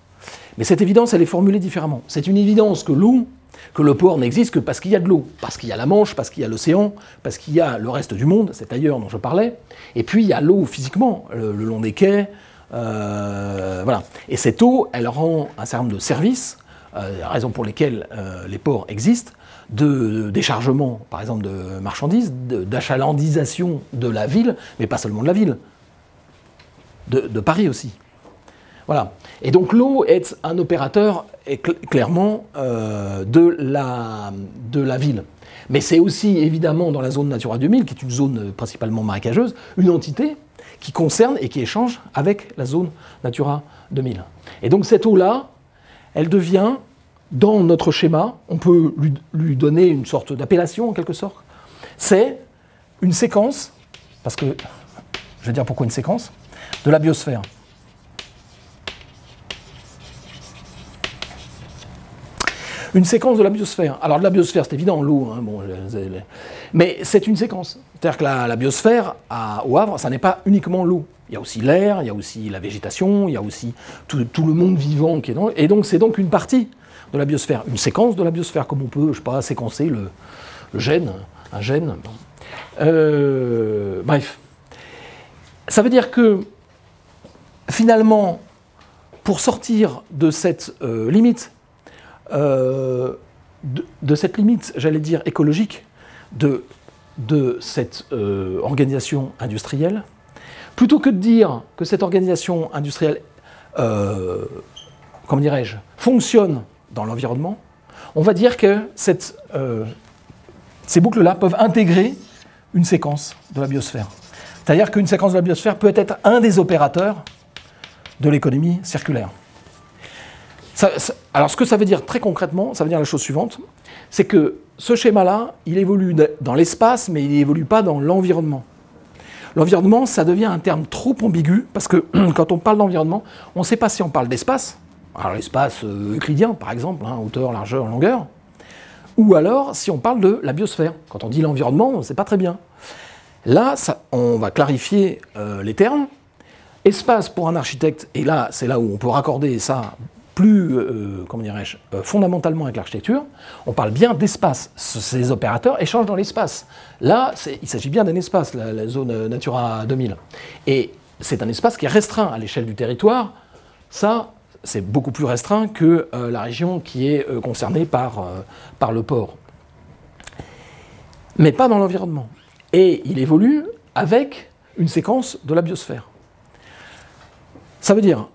mais cette évidence, elle est formulée différemment. C'est une évidence que l'eau, que le port n'existe que parce qu'il y a de l'eau, parce qu'il y a la Manche, parce qu'il y a l'océan, parce qu'il y a le reste du monde, cet ailleurs dont je parlais, et puis il y a l'eau physiquement, le long des quais, voilà. Et cette eau, elle rend un certain nombre de services, raison pour lesquelles les ports existent, de déchargement, par exemple, de marchandises, d'achalandisation de la ville, mais pas seulement de la ville, de Paris aussi. Voilà. Et donc l'eau est un opérateur clairement de la ville. Mais c'est aussi évidemment dans la zone Natura 2000, qui est une zone principalement marécageuse, une entité qui concerne et qui échange avec la zone Natura 2000. Et donc cette eau-là, elle devient, dans notre schéma, on peut lui donner une sorte d'appellation en quelque sorte, c'est une séquence, parce que, je vais dire pourquoi une séquence, de la biosphère. Une séquence de la biosphère. Alors de la biosphère, c'est évident, l'eau, hein, bon, mais c'est une séquence. C'est-à-dire que la biosphère, au Havre, ça n'est pas uniquement l'eau. Il y a aussi l'air, il y a aussi la végétation, il y a aussi tout le monde vivant qui est dans. Et donc c'est donc une partie de la biosphère, une séquence de la biosphère, comme on peut, je sais pas, séquencer le gène, un gène. Bref. Ça veut dire que, finalement, pour sortir de cette limite, de cette limite, j'allais dire, écologique, de cette organisation industrielle, plutôt que de dire que cette organisation industrielle, comment dirais-je, fonctionne dans l'environnement, on va dire que ces boucles-là peuvent intégrer une séquence de la biosphère. C'est-à-dire qu'une séquence de la biosphère peut être un des opérateurs de l'économie circulaire. Alors ce que ça veut dire très concrètement, ça veut dire la chose suivante, c'est que ce schéma-là, il évolue dans l'espace, mais il n'évolue pas dans l'environnement. L'environnement, ça devient un terme trop ambigu, parce que quand on parle d'environnement, on ne sait pas si on parle d'espace, alors l'espace euclidien par exemple, hein, hauteur, largeur, longueur, ou alors si on parle de la biosphère. Quand on dit l'environnement, on ne sait pas très bien. Là, on va clarifier les termes. Espace pour un architecte, et là, c'est là où on peut raccorder ça plus, comment dirais-je, fondamentalement avec l'architecture, on parle bien d'espace. Ces opérateurs échangent dans l'espace. Là, il s'agit bien d'un espace, la zone Natura 2000. Et c'est un espace qui est restreint à l'échelle du territoire. Ça, c'est beaucoup plus restreint que la région qui est concernée par le port. Mais pas dans l'environnement. Et il évolue avec une séquence de la biosphère. Ça veut dire,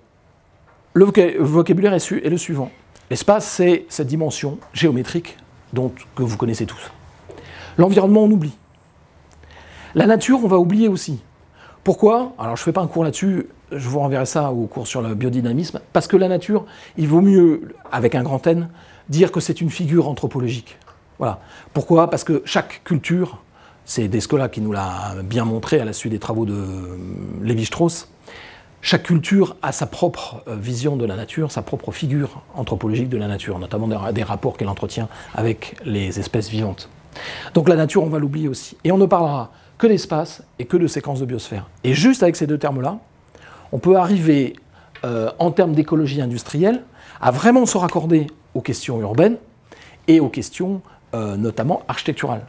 le vocabulaire est le suivant. L'espace, c'est cette dimension géométrique que vous connaissez tous. L'environnement, on oublie. La nature, on va oublier aussi. Pourquoi? Alors, je ne fais pas un cours là-dessus, je vous renverrai ça au cours sur le biodynamisme, parce que la nature, il vaut mieux, avec un grand N, dire que c'est une figure anthropologique. Voilà. Pourquoi? Parce que chaque culture, c'est Descola qui nous l'a bien montré à la suite des travaux de Lévi-Strauss, chaque culture a sa propre vision de la nature, sa propre figure anthropologique de la nature, notamment des rapports qu'elle entretient avec les espèces vivantes. Donc la nature, on va l'oublier aussi. Et on ne parlera que d'espace et que de séquences de biosphère. Et juste avec ces deux termes-là, on peut arriver, en termes d'écologie industrielle, à vraiment se raccorder aux questions urbaines et aux questions notamment architecturales.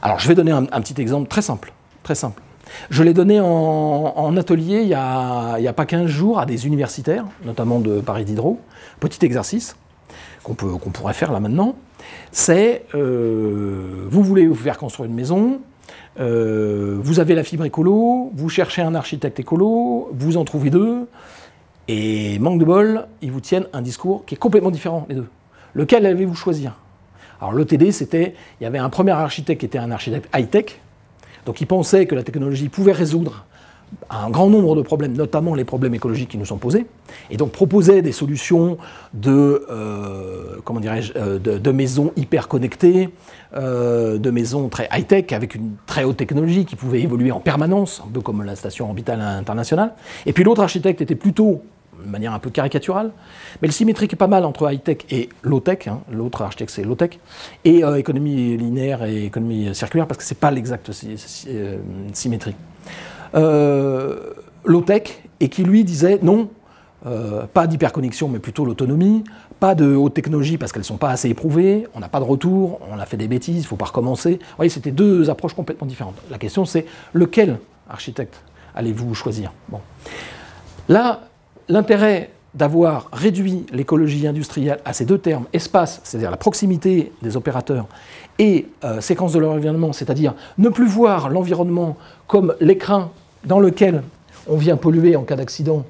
Alors je vais donner un petit exemple très simple, très simple. Je l'ai donné en atelier il n'y a pas 15 jours à des universitaires, notamment de Paris Diderot. Petit exercice qu'on pourrait faire là maintenant. C'est, vous voulez vous faire construire une maison, vous avez la fibre écolo, vous cherchez un architecte écolo, vous en trouvez deux, et manque de bol, ils vous tiennent un discours qui est complètement différent, les deux. Lequel allez-vous choisir? Alors l'OTD, il y avait un premier architecte qui était un architecte high-tech, donc il pensait que la technologie pouvait résoudre un grand nombre de problèmes, notamment les problèmes écologiques qui nous sont posés, et donc proposait des solutions comment dirais-je, de maisons hyper connectées, de maisons très high-tech, avec une très haute technologie qui pouvait évoluer en permanence, un peu comme la station orbitale internationale. Et puis l'autre architecte était plutôt, de manière un peu caricaturale, mais le symétrique est pas mal entre high-tech et low-tech, hein. L'autre architecte c'est low-tech, et économie linéaire et économie circulaire, parce que c'est pas l'exact symétrie. Low-tech, et qui lui disait non, pas d'hyperconnexion mais plutôt l'autonomie, pas de haute technologie parce qu'elles ne sont pas assez éprouvées, on n'a pas de retour, on a fait des bêtises, il ne faut pas recommencer. Vous voyez, c'était deux approches complètement différentes. La question c'est lequel architecte allez-vous choisir? Bon. Là, l'intérêt d'avoir réduit l'écologie industrielle à ces deux termes, espace, c'est-à-dire la proximité des opérateurs, et séquence de l'environnement, c'est-à-dire ne plus voir l'environnement comme l'écrin dans lequel on vient polluer en cas d'accident,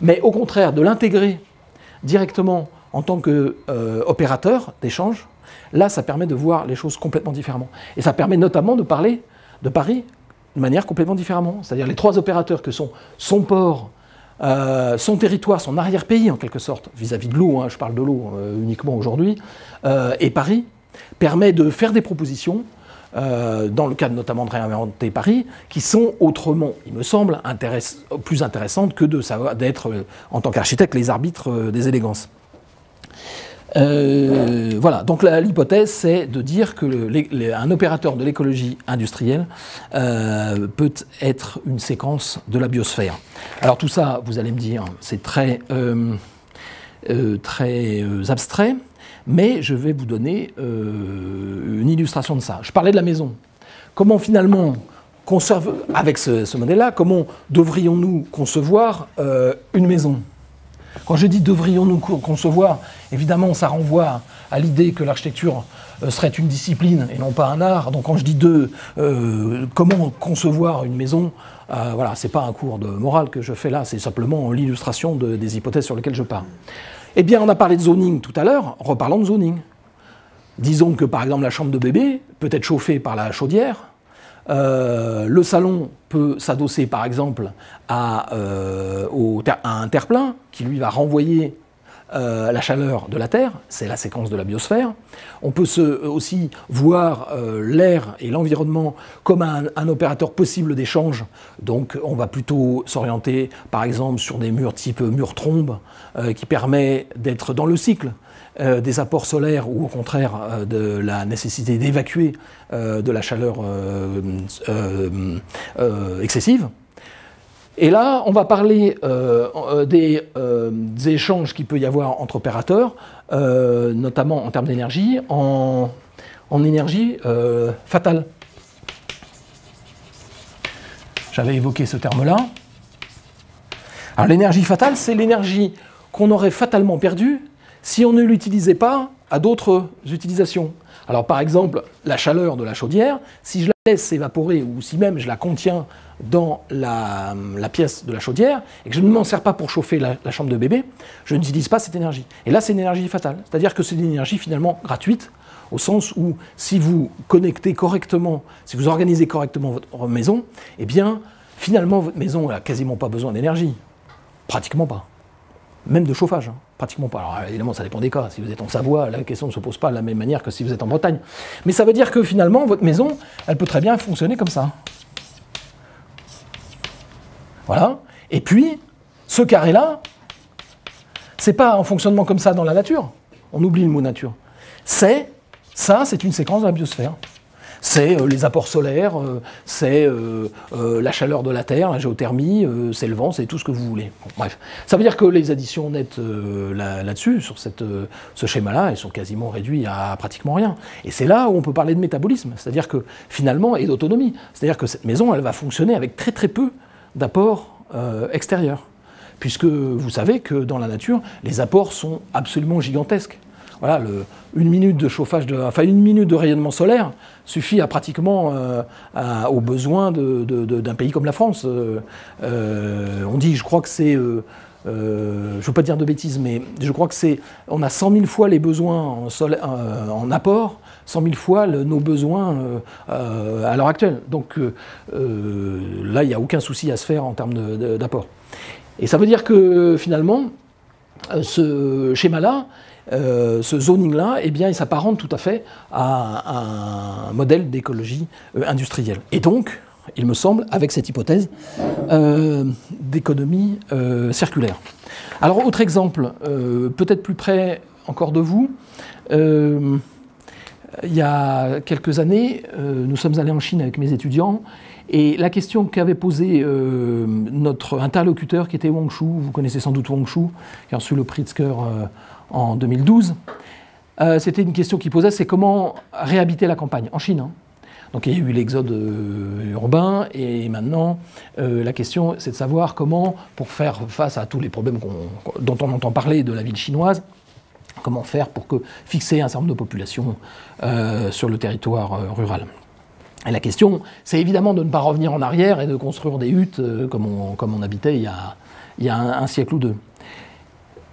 mais au contraire de l'intégrer directement en tant qu'opérateur d'échange. Là, ça permet de voir les choses complètement différemment. Et ça permet notamment de parler de Paris de manière complètement différemment. C'est-à-dire les trois opérateurs que sont son port, son territoire, son arrière-pays en quelque sorte, vis-à-vis de l'eau, hein, je parle de l'eau uniquement aujourd'hui, et Paris, permet de faire des propositions, dans le cadre notamment de réinventer Paris, qui sont autrement, il me semble, plus intéressantes que d'être, en tant qu'architecte, les arbitres des élégances. Voilà, donc l'hypothèse, c'est de dire qu'un opérateur de l'écologie industrielle peut être une séquence de la biosphère. Alors tout ça, vous allez me dire, c'est très abstrait, mais je vais vous donner une illustration de ça. Je parlais de la maison. Comment finalement, avec ce modèle-là, comment devrions-nous concevoir une maison ? Quand je dis devrions-nous concevoir, évidemment ça renvoie à l'idée que l'architecture serait une discipline et non pas un art. Donc quand je dis comment concevoir une maison, voilà, c'est pas un cours de morale que je fais là, c'est simplement l'illustration des hypothèses sur lesquelles je pars. Eh bien, on a parlé de zoning tout à l'heure, reparlons de zoning. Disons que par exemple la chambre de bébé peut être chauffée par la chaudière, le salon peut s'adosser par exemple à un terre-plein qui lui va renvoyer la chaleur de la Terre, c'est la séquence de la biosphère. On peut aussi voir l'air et l'environnement comme un opérateur possible d'échange, donc on va plutôt s'orienter par exemple sur des murs type mur trombe qui permet d'être dans le cycle des apports solaires ou au contraire de la nécessité d'évacuer de la chaleur excessive. Et là, on va parler des échanges qu'il peut y avoir entre opérateurs, notamment en termes d'énergie, en énergie fatale. J'avais évoqué ce terme-là. Alors l'énergie fatale, c'est l'énergie qu'on aurait fatalement perdue si on ne l'utilisait pas à d'autres utilisations. Alors par exemple, la chaleur de la chaudière, si je la laisse s'évaporer ou si même je la contiens dans la pièce de la chaudière et que je ne m'en sers pas pour chauffer la chambre de bébé, je n'utilise pas cette énergie. Et là, c'est une énergie fatale. C'est-à-dire que c'est une énergie finalement gratuite, au sens où si vous connectez correctement, si vous organisez correctement votre maison, eh bien, finalement, votre maison n'a quasiment pas besoin d'énergie. Pratiquement pas. Même de chauffage, hein. Pratiquement pas. Alors évidemment, ça dépend des cas. Si vous êtes en Savoie, la question ne se pose pas de la même manière que si vous êtes en Bretagne. Mais ça veut dire que finalement, votre maison, elle peut très bien fonctionner comme ça. Voilà. Et puis, ce carré-là, c'est pas un fonctionnement comme ça dans la nature. On oublie le mot nature. C'est une séquence de la biosphère. C'est les apports solaires, c'est la chaleur de la Terre, la géothermie, c'est le vent, c'est tout ce que vous voulez. Bon, bref, ça veut dire que les additions nettes là-dessus, sur ce schéma-là, elles sont quasiment réduites à pratiquement rien. Et c'est là où on peut parler de métabolisme, c'est-à-dire que finalement, et d'autonomie. C'est-à-dire que cette maison, elle va fonctionner avec très très peu d'apports extérieurs. Puisque vous savez que dans la nature, les apports sont absolument gigantesques. Voilà, une minute de chauffage, une minute de rayonnement solaire suffit à pratiquement aux besoins d'un pays comme la France. On dit, je crois que c'est, je ne veux pas dire de bêtises, mais je crois que on a 100 000 fois les besoins en apport, 100 000 fois nos besoins à l'heure actuelle. Donc là, il n'y a aucun souci à se faire en termes d'apport. Et ça veut dire que finalement, ce schéma-là, ce zoning-là, eh bien, il s'apparente tout à fait à un modèle d'écologie industrielle. Et donc, il me semble, avec cette hypothèse d'économie circulaire. Alors, autre exemple, peut-être plus près encore de vous, il y a quelques années, nous sommes allés en Chine avec mes étudiants, et la question qu'avait posée notre interlocuteur, qui était Wang Shu, vous connaissez sans doute Wang Shu, qui a reçu le Pritzker en 2012, c'était une question qu'il posait, c'est comment réhabiter la campagne, en Chine. Hein. Donc il y a eu l'exode urbain, et maintenant la question c'est de savoir comment, pour faire face à tous les problèmes dont on entend parler de la ville chinoise, comment faire pour fixer un certain nombre de populations sur le territoire rural. Et la question, c'est évidemment de ne pas revenir en arrière et de construire des huttes comme on habitait il y a un siècle ou deux.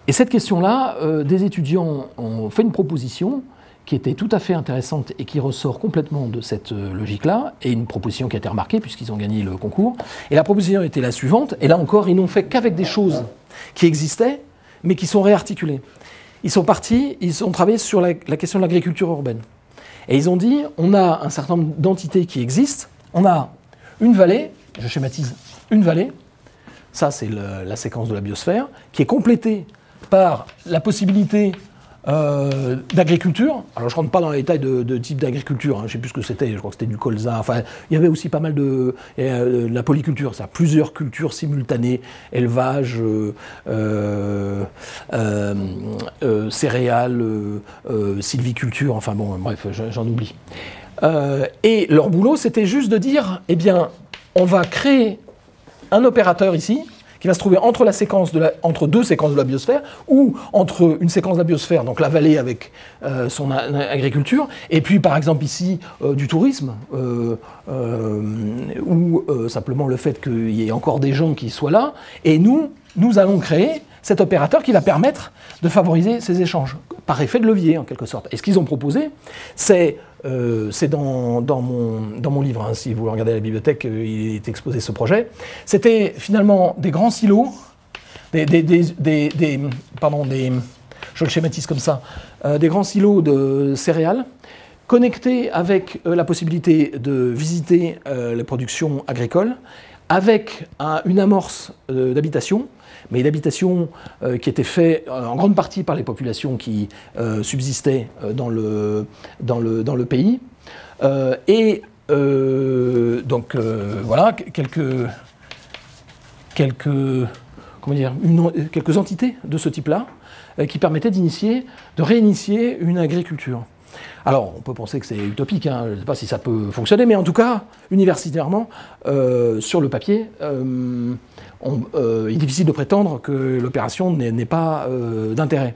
Et cette question-là, des étudiants ont fait une proposition qui était tout à fait intéressante et qui ressort complètement de cette logique-là, et une proposition qui a été remarquée puisqu'ils ont gagné le concours. Et la proposition était la suivante, et là encore, ils n'ont fait qu'avec des choses qui existaient, mais qui sont réarticulées. Ils ont travaillé sur la question de l'agriculture urbaine. Et ils ont dit, on a un certain nombre d'entités qui existent, on a une vallée, je schématise, une vallée, ça c'est la séquence de la biosphère, qui est complétée par la possibilité d'agriculture. Alors je ne rentre pas dans les détails de type d'agriculture, hein, je ne sais plus ce que c'était, je crois que c'était du colza, enfin il y avait aussi pas mal de la polyculture, ça, plusieurs cultures simultanées, élevage, céréales, sylviculture, enfin bon bref, j'en oublie. Et leur boulot c'était juste de dire, eh bien on va créer un opérateur ici, qui va se trouver entre deux séquences de la biosphère, ou entre une séquence de la biosphère, donc la vallée avec son agriculture, et puis par exemple ici du tourisme, ou simplement le fait qu'il y ait encore des gens qui soient là, et nous allons créer cet opérateur qui va permettre de favoriser ces échanges, par effet de levier en quelque sorte. Et ce qu'ils ont proposé, c'est dans mon livre, hein, si vous regardez à la bibliothèque, il est exposé ce projet, c'était finalement des grands silos, je le schématise comme ça, des grands silos de céréales, connectés avec la possibilité de visiter les productions agricoles, avec une amorce d'habitation, mais d'habitation qui était faite en grande partie par les populations qui subsistaient dans le pays. Donc voilà, quelques quelques, comment dire, quelques entités de ce type-là qui permettaient de réinitier une agriculture. Alors, on peut penser que c'est utopique, hein, je ne sais pas si ça peut fonctionner, mais en tout cas, universitairement, sur le papier, il est difficile de prétendre que l'opération n'ait pas d'intérêt.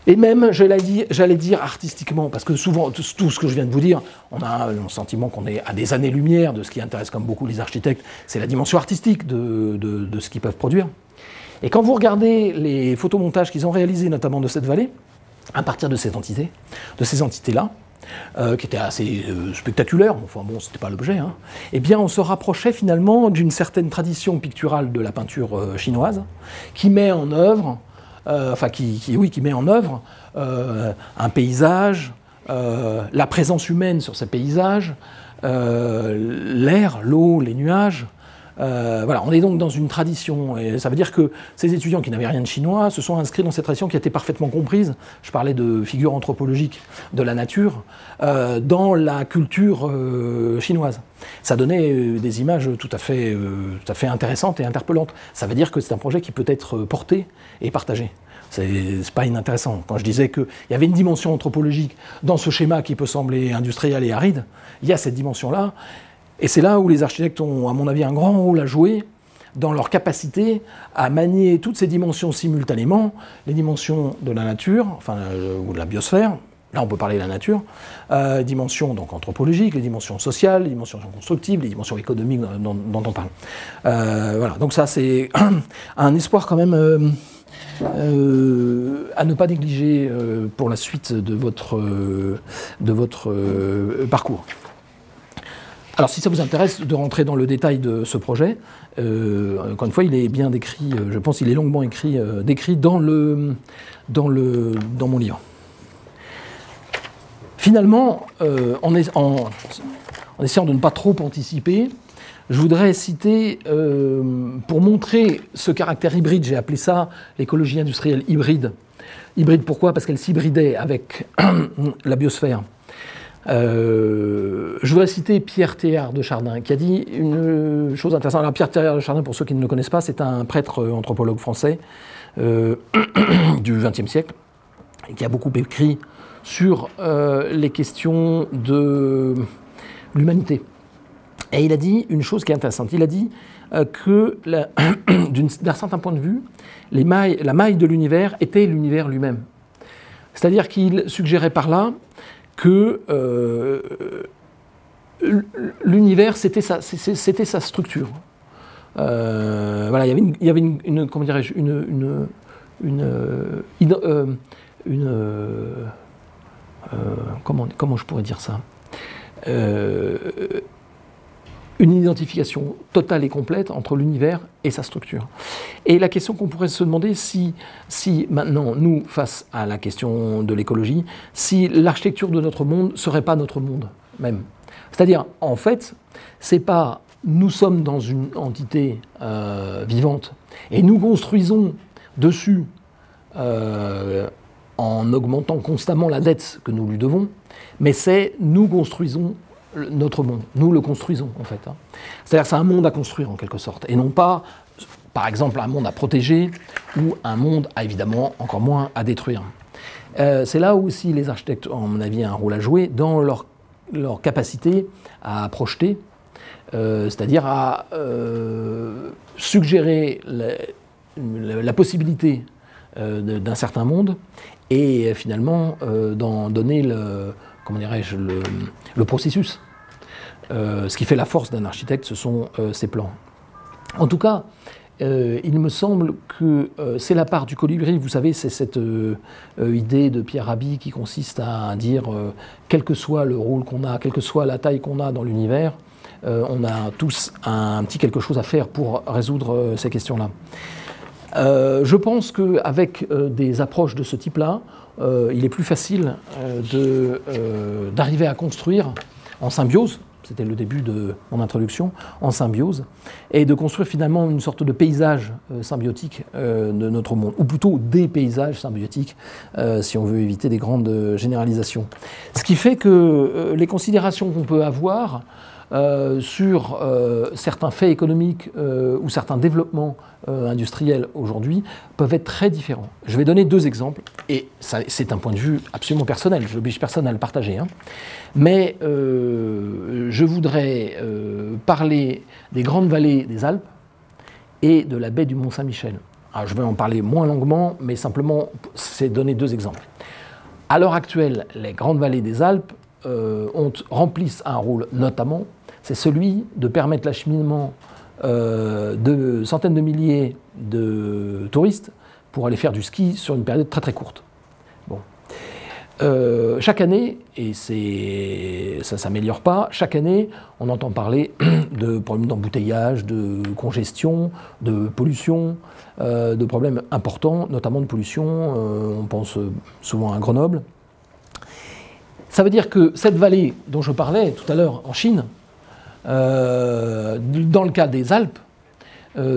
Et même, j'allais dire artistiquement, parce que souvent, tout ce que je viens de vous dire, on a le sentiment qu'on est à des années-lumière de ce qui intéresse comme beaucoup les architectes, c'est la dimension artistique de ce qu'ils peuvent produire. Et quand vous regardez les photomontages qu'ils ont réalisés, notamment de cette vallée, à partir de ces entités-là, qui étaient assez spectaculaires, enfin bon, c'était pas l'objet, hein, eh bien on se rapprochait finalement d'une certaine tradition picturale de la peinture chinoise, qui met en œuvre, qui met en œuvre un paysage, la présence humaine sur ces paysages, l'air, l'eau, les nuages. Voilà, on est donc dans une tradition, et ça veut dire que ces étudiants qui n'avaient rien de chinois se sont inscrits dans cette tradition qui a été parfaitement comprise, je parlais de figures anthropologiques de la nature, dans la culture chinoise. Ça donnait des images tout à fait intéressantes et interpellantes. Ça veut dire que c'est un projet qui peut être porté et partagé. C'est pas inintéressant. Quand je disais qu'il y avait une dimension anthropologique dans ce schéma qui peut sembler industriel et aride, il y a cette dimension-là. Et c'est là où les architectes ont, à mon avis, un grand rôle à jouer dans leur capacité à manier toutes ces dimensions simultanément, les dimensions de la nature, enfin, ou de la biosphère, là on peut parler de la nature, dimensions donc anthropologiques, les dimensions sociales, les dimensions constructives, les dimensions économiques dont on parle. Voilà, donc ça c'est un espoir quand même à ne pas négliger pour la suite de votre parcours. Alors si ça vous intéresse de rentrer dans le détail de ce projet, encore une fois, il est bien décrit, je pense qu'il est longuement décrit dans mon livre. Finalement, en essayant de ne pas trop anticiper, je voudrais citer, pour montrer ce caractère hybride, j'ai appelé ça l'écologie industrielle hybride. Hybride pourquoi? Parce qu'elle s'hybridait avec la biosphère. Je voudrais citer Pierre Théard de Chardin, qui a dit une chose intéressante. Alors, Pierre Théard de Chardin, pour ceux qui ne le connaissent pas, c'est un prêtre anthropologue français du XXe siècle, et qui a beaucoup écrit sur les questions de l'humanité. Et il a dit une chose qui est intéressante. Il a dit que, d'un certain point de vue, la maille de l'univers était l'univers lui-même. C'est-à-dire qu'il suggérait par là que l'univers, c'était sa structure. Voilà, il y avait comment dirais-je, comment je pourrais dire ça, une identification totale et complète entre l'univers et sa structure. Et la question qu'on pourrait se demander, si maintenant, nous, face à la question de l'écologie, si l'architecture de notre monde ne serait pas notre monde même. C'est-à-dire, en fait, c'est pas nous sommes dans une entité vivante et nous construisons dessus en augmentant constamment la dette que nous lui devons, mais c'est nous construisons notre monde, nous le construisons en fait. C'est-à-dire que c'est un monde à construire en quelque sorte, et non pas, par exemple, un monde à protéger ou un monde, évidemment, encore moins à détruire. C'est là où aussi les architectes, à mon avis, ont un rôle à jouer dans leur capacité à projeter, c'est-à-dire à suggérer la possibilité d'un certain monde et finalement d'en donner comment dirais-je, le processus. Ce qui fait la force d'un architecte, ce sont ses plans. En tout cas, il me semble que c'est la part du colibri, vous savez, c'est cette idée de Pierre Rabhi qui consiste à dire, quel que soit le rôle qu'on a, quelle que soit la taille qu'on a dans l'univers, on a tous un petit quelque chose à faire pour résoudre ces questions-là. Je pense qu'avec des approches de ce type-là, il est plus facile d'arriver à construire en symbiose, c'était le début de mon introduction, en symbiose, et de construire finalement une sorte de paysage symbiotique de notre monde, ou plutôt des paysages symbiotiques, si on veut éviter des grandes généralisations. Ce qui fait que les considérations qu'on peut avoir sur certains faits économiques ou certains développements industriels aujourd'hui peuvent être très différents. Je vais donner 2 exemples, et c'est un point de vue absolument personnel, je n'oblige personne à le partager, hein. Mais je voudrais parler des grandes vallées des Alpes et de la baie du Mont-Saint-Michel. Alors, je vais en parler moins longuement, mais simplement, c'est donner 2 exemples. À l'heure actuelle, les grandes vallées des Alpes remplissent un rôle notamment, c'est celui de permettre l'acheminement de centaines de milliers de touristes pour aller faire du ski sur une période très très courte. Bon. Chaque année, et ça ne s'améliore pas, chaque année, on entend parler de problèmes d'embouteillage, de congestion, de pollution, de problèmes importants, notamment de pollution, on pense souvent à Grenoble. Ça veut dire que cette vallée dont je parlais tout à l'heure en Chine, dans le cas des Alpes,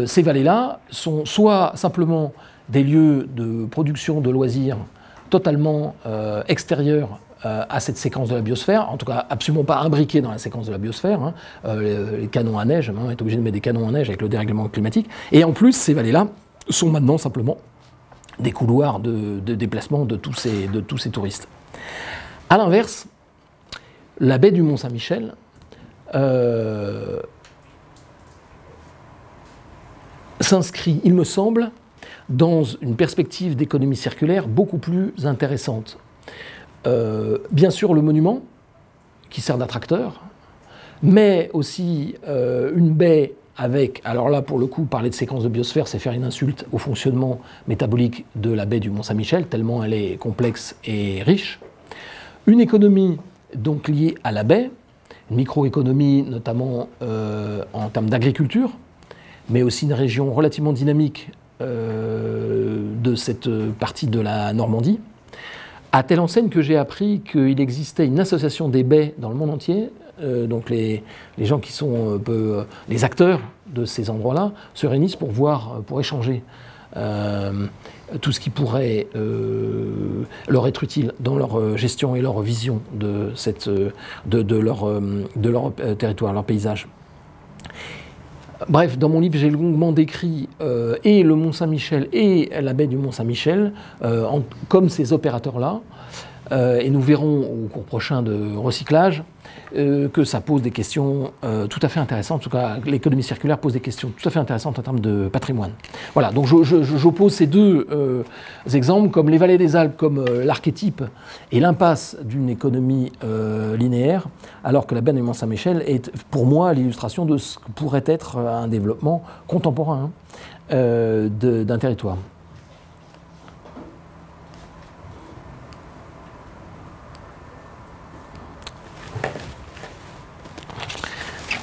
ces vallées-là sont soit simplement des lieux de production de loisirs totalement extérieurs à cette séquence de la biosphère, en tout cas absolument pas imbriqués dans la séquence de la biosphère, hein. Les canons à neige, on est obligé de mettre des canons à neige avec le dérèglement climatique, et en plus ces vallées-là sont maintenant simplement des couloirs de déplacement de tous ces touristes. A l'inverse, la baie du Mont-Saint-Michel s'inscrit, il me semble, dans une perspective d'économie circulaire beaucoup plus intéressante. Bien sûr le monument, qui sert d'attracteur, mais aussi une baie avec, alors là pour le coup parler de séquence de biosphère c'est faire une insulte au fonctionnement métabolique de la baie du Mont-Saint-Michel, tellement elle est complexe et riche. Une économie donc liée à la baie, une microéconomie notamment en termes d'agriculture, mais aussi une région relativement dynamique de cette partie de la Normandie, à telle enseigne que j'ai appris qu'il existait une association des baies dans le monde entier, donc les gens qui sont les acteurs de ces endroits-là se réunissent pour échanger tout ce qui pourrait leur être utile dans leur gestion et leur vision de leur territoire, leur paysage. Bref, dans mon livre, j'ai longuement décrit et le Mont-Saint-Michel et la baie du Mont-Saint-Michel comme ces opérateurs-là. Et nous verrons au cours prochain de recyclage que ça pose des questions tout à fait intéressantes. En tout cas, l'économie circulaire pose des questions tout à fait intéressantes en termes de patrimoine. Voilà, donc j'oppose ces 2 exemples, comme les vallées des Alpes, comme l'archétype et l'impasse d'une économie linéaire, alors que la baie du Mont-Saint-Michel est, pour moi, l'illustration de ce que pourrait être un développement contemporain d'un territoire.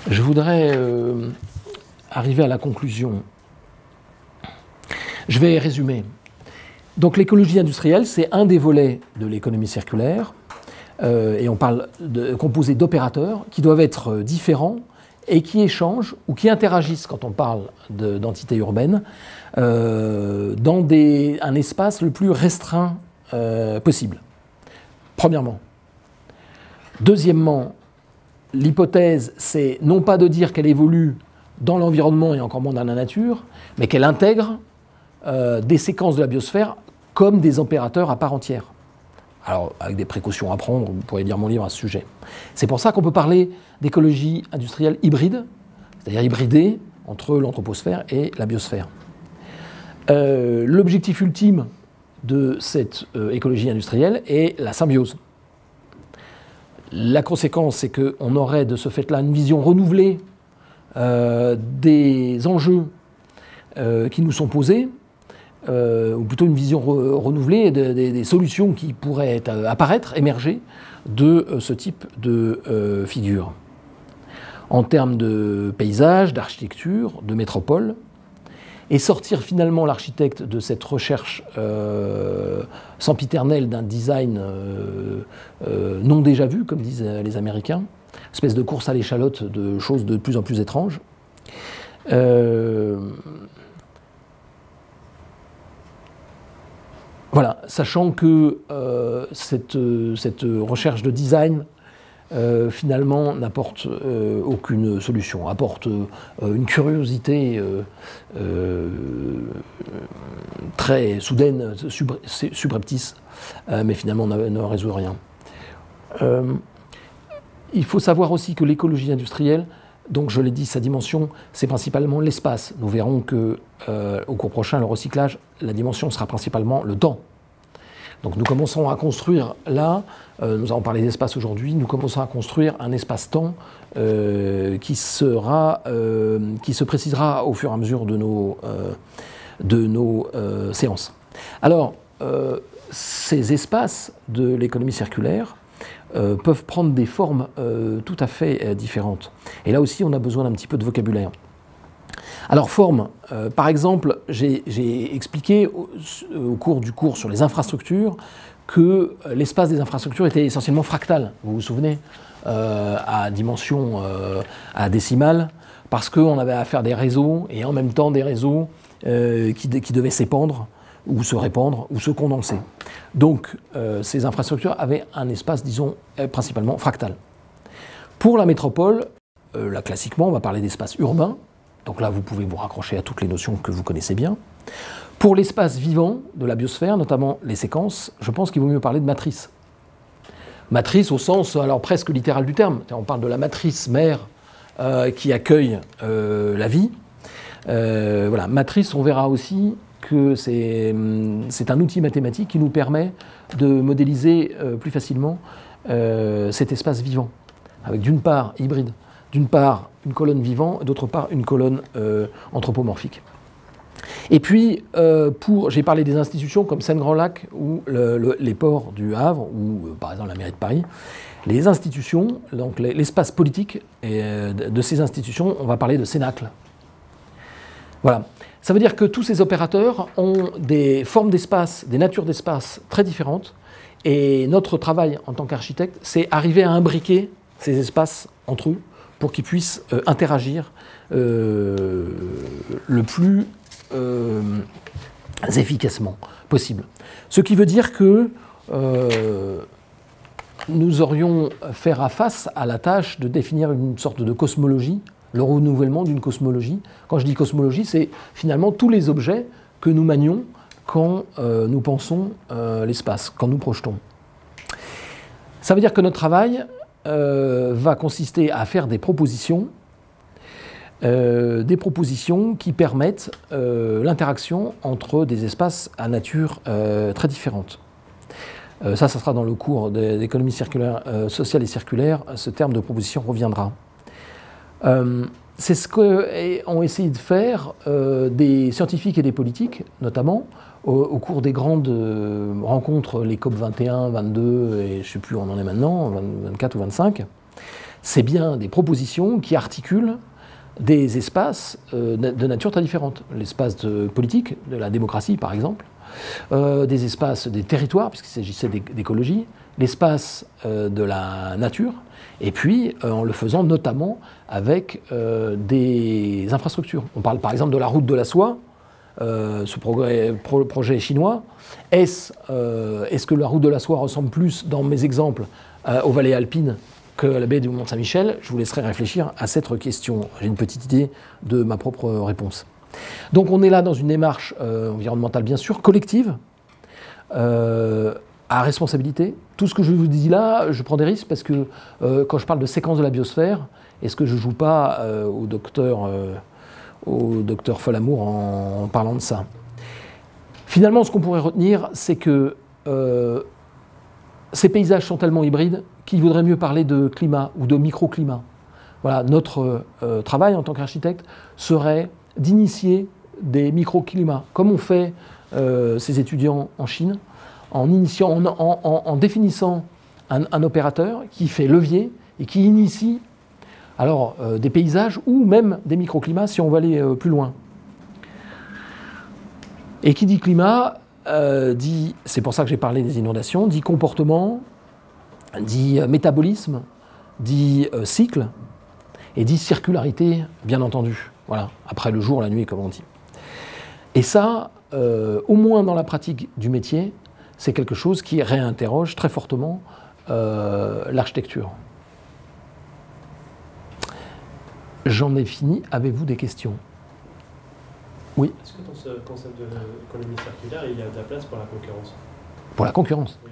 Je voudrais arriver à la conclusion. Je vais résumer. Donc l'écologie industrielle, c'est un des volets de l'économie circulaire, et on parle composé d'opérateurs qui doivent être différents et qui échangent ou qui interagissent, quand on parle d'entités urbaines, dans un espace le plus restreint possible. Premièrement. Deuxièmement, l'hypothèse, c'est non pas de dire qu'elle évolue dans l'environnement et encore moins dans la nature, mais qu'elle intègre des séquences de la biosphère comme des opérateurs à part entière. Alors, avec des précautions à prendre, vous pourrez lire mon livre à ce sujet. C'est pour ça qu'on peut parler d'écologie industrielle hybride, c'est-à-dire hybridée entre l'anthroposphère et la biosphère. L'objectif ultime de cette écologie industrielle est la symbiose. La conséquence, c'est qu'on aurait de ce fait-là une vision renouvelée des enjeux qui nous sont posés, ou plutôt une vision renouvelée des solutions qui pourraient apparaître, émerger de ce type de figure. En termes de paysage, d'architecture, de métropole, et sortir finalement l'architecte de cette recherche sempiternelle d'un design non déjà vu, comme disent les Américains, espèce de course à l'échalote de choses de plus en plus étranges. Voilà, sachant que cette recherche de design finalement n'apporte aucune solution, apporte une curiosité très soudaine, subreptice, mais finalement ne résout rien. Il faut savoir aussi que l'écologie industrielle, donc je l'ai dit, sa dimension, c'est principalement l'espace. Nous verrons que au cours prochain, le recyclage, la dimension sera principalement le temps. Donc nous commençons à construire là, nous avons parlé d'espace aujourd'hui, nous commençons à construire un espace-temps qui se précisera au fur et à mesure de nos séances. Alors, ces espaces de l'économie circulaire peuvent prendre des formes tout à fait différentes. Et là aussi, on a besoin d'un petit peu de vocabulaire. Alors, forme, par exemple, j'ai expliqué au cours du cours sur les infrastructures que l'espace des infrastructures était essentiellement fractal, vous vous souvenez, à dimension à décimale, parce qu'on avait à faire des réseaux, et en même temps des réseaux qui devaient s'épandre, ou se répandre, ou se condenser. Donc, ces infrastructures avaient un espace, disons, principalement fractal. Pour la métropole, là, classiquement, on va parler d'espace urbain. Donc là, vous pouvez vous raccrocher à toutes les notions que vous connaissez bien. Pour l'espace vivant de la biosphère, notamment les séquences, je pense qu'il vaut mieux parler de matrice. Matrice au sens, alors presque littéral du terme. On parle de la matrice mère qui accueille la vie. Voilà, matrice, on verra aussi que c'est un outil mathématique qui nous permet de modéliser plus facilement cet espace vivant, avec d'une part hybride, d'une part une colonne vivant, d'autre part une colonne anthropomorphique. Et puis, j'ai parlé des institutions comme Seine-Grand Lac ou les ports du Havre, ou par exemple la mairie de Paris. Les institutions, donc l'espace politique de ces institutions, on va parler de cénacle. Voilà. Ça veut dire que tous ces opérateurs ont des formes d'espace, des natures d'espace très différentes. Et notre travail en tant qu'architecte, c'est arriver à imbriquer ces espaces entre eux pour qu'ils puissent interagir le plus efficacement possible. Ce qui veut dire que nous aurions faire face à la tâche de définir une sorte de cosmologie, le renouvellement d'une cosmologie. Quand je dis cosmologie, c'est finalement tous les objets que nous manions quand nous pensons l'espace, quand nous projetons. Ça veut dire que notre travail va consister à faire des propositions qui permettent l'interaction entre des espaces à nature très différente. Ça sera dans le cours d'économie circulaire, sociale et circulaire, ce terme de proposition reviendra. C'est ce qu'ont essayé de faire des scientifiques et des politiques, notamment, au cours des grandes rencontres, les COP 21, 22, et je ne sais plus où on en est maintenant, 24 ou 25. C'est bien des propositions qui articulent des espaces de nature très différente. L'espace politique, de la démocratie par exemple, des espaces des territoires, puisqu'il s'agissait d'écologie, l'espace de la nature, et puis en le faisant notamment avec des infrastructures. On parle par exemple de la route de la soie, ce projet chinois. Est-ce que la route de la soie ressemble plus, dans mes exemples, aux vallées alpines que la baie du Mont-Saint-Michel? Je vous laisserai réfléchir à cette question. J'ai une petite idée de ma propre réponse. Donc on est là dans une démarche environnementale bien sûr, collective, à responsabilité. Tout ce que je vous dis là, je prends des risques parce que quand je parle de séquence de la biosphère, est-ce que je ne joue pas au docteur Folamour en parlant de ça? Finalement, ce qu'on pourrait retenir, c'est que ces paysages sont tellement hybrides qu'il vaudrait mieux parler de climat ou de microclimat. Voilà, notre travail en tant qu'architecte serait d'initier des microclimats, comme ont fait ces étudiants en Chine, en définissant un opérateur qui fait levier et qui initie alors des paysages ou même des microclimats si on veut aller plus loin. Et qui dit climat, dit, c'est pour ça que j'ai parlé des inondations, dit comportement, dit métabolisme, dit cycle, et dit circularité, bien entendu. Voilà, après le jour, la nuit, comme on dit. Et ça, au moins dans la pratique du métier, c'est quelque chose qui réinterroge très fortement l'architecture. J'en ai fini. Avez-vous des questions? Oui. Est-ce que dans ce concept de l'économie circulaire, il y a de la place pour la concurrence? Pour la concurrence? Oui.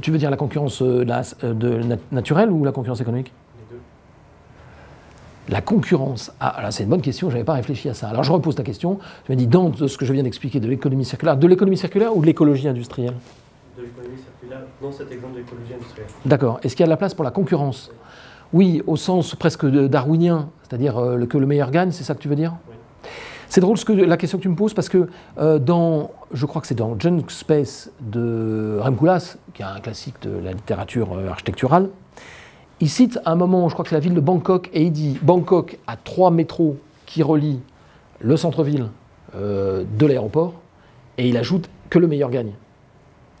Tu veux dire la concurrence naturelle ou la concurrence économique? Les deux. La concurrence. Ah, alors c'est une bonne question, je n'avais pas réfléchi à ça. Alors je repose ta question. Tu m'as dit dans ce que je viens d'expliquer de l'économie circulaire ou de l'écologie industrielle? De l'économie circulaire, dans cet exemple d'écologie industrielle. D'accord. Est-ce qu'il y a de la place pour la concurrence? Oui, au sens presque darwinien, c'est-à-dire que le meilleur gagne, c'est ça que tu veux dire? Oui. C'est drôle la question que tu me poses parce que je crois que c'est dans Junk Space de Rem Koolhaas, qui est un classique de la littérature architecturale, il cite à un moment, je crois que c'est la ville de Bangkok, et il dit Bangkok a 3 métros qui relient le centre-ville de l'aéroport, et il ajoute que le meilleur gagne.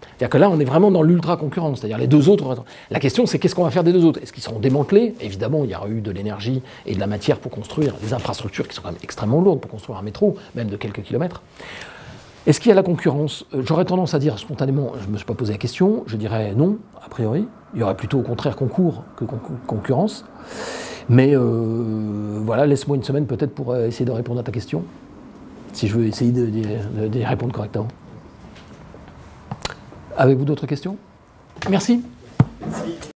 C'est-à-dire que là, on est vraiment dans l'ultra-concurrence, c'est-à-dire les deux autres. La question, c'est qu'est-ce qu'on va faire des deux autres? Est-ce qu'ils seront démantelés? Évidemment, il y aura eu de l'énergie et de la matière pour construire des infrastructures qui sont quand même extrêmement lourdes pour construire un métro, même de quelques kilomètres. Est-ce qu'il y a la concurrence? J'aurais tendance à dire spontanément, je ne me suis pas posé la question, je dirais non, a priori. Il y aurait plutôt au contraire concours que concurrence. Mais voilà, laisse-moi une semaine peut-être pour essayer de répondre à ta question, si je veux essayer d'y répondre correctement. Avez-vous d'autres questions? Merci.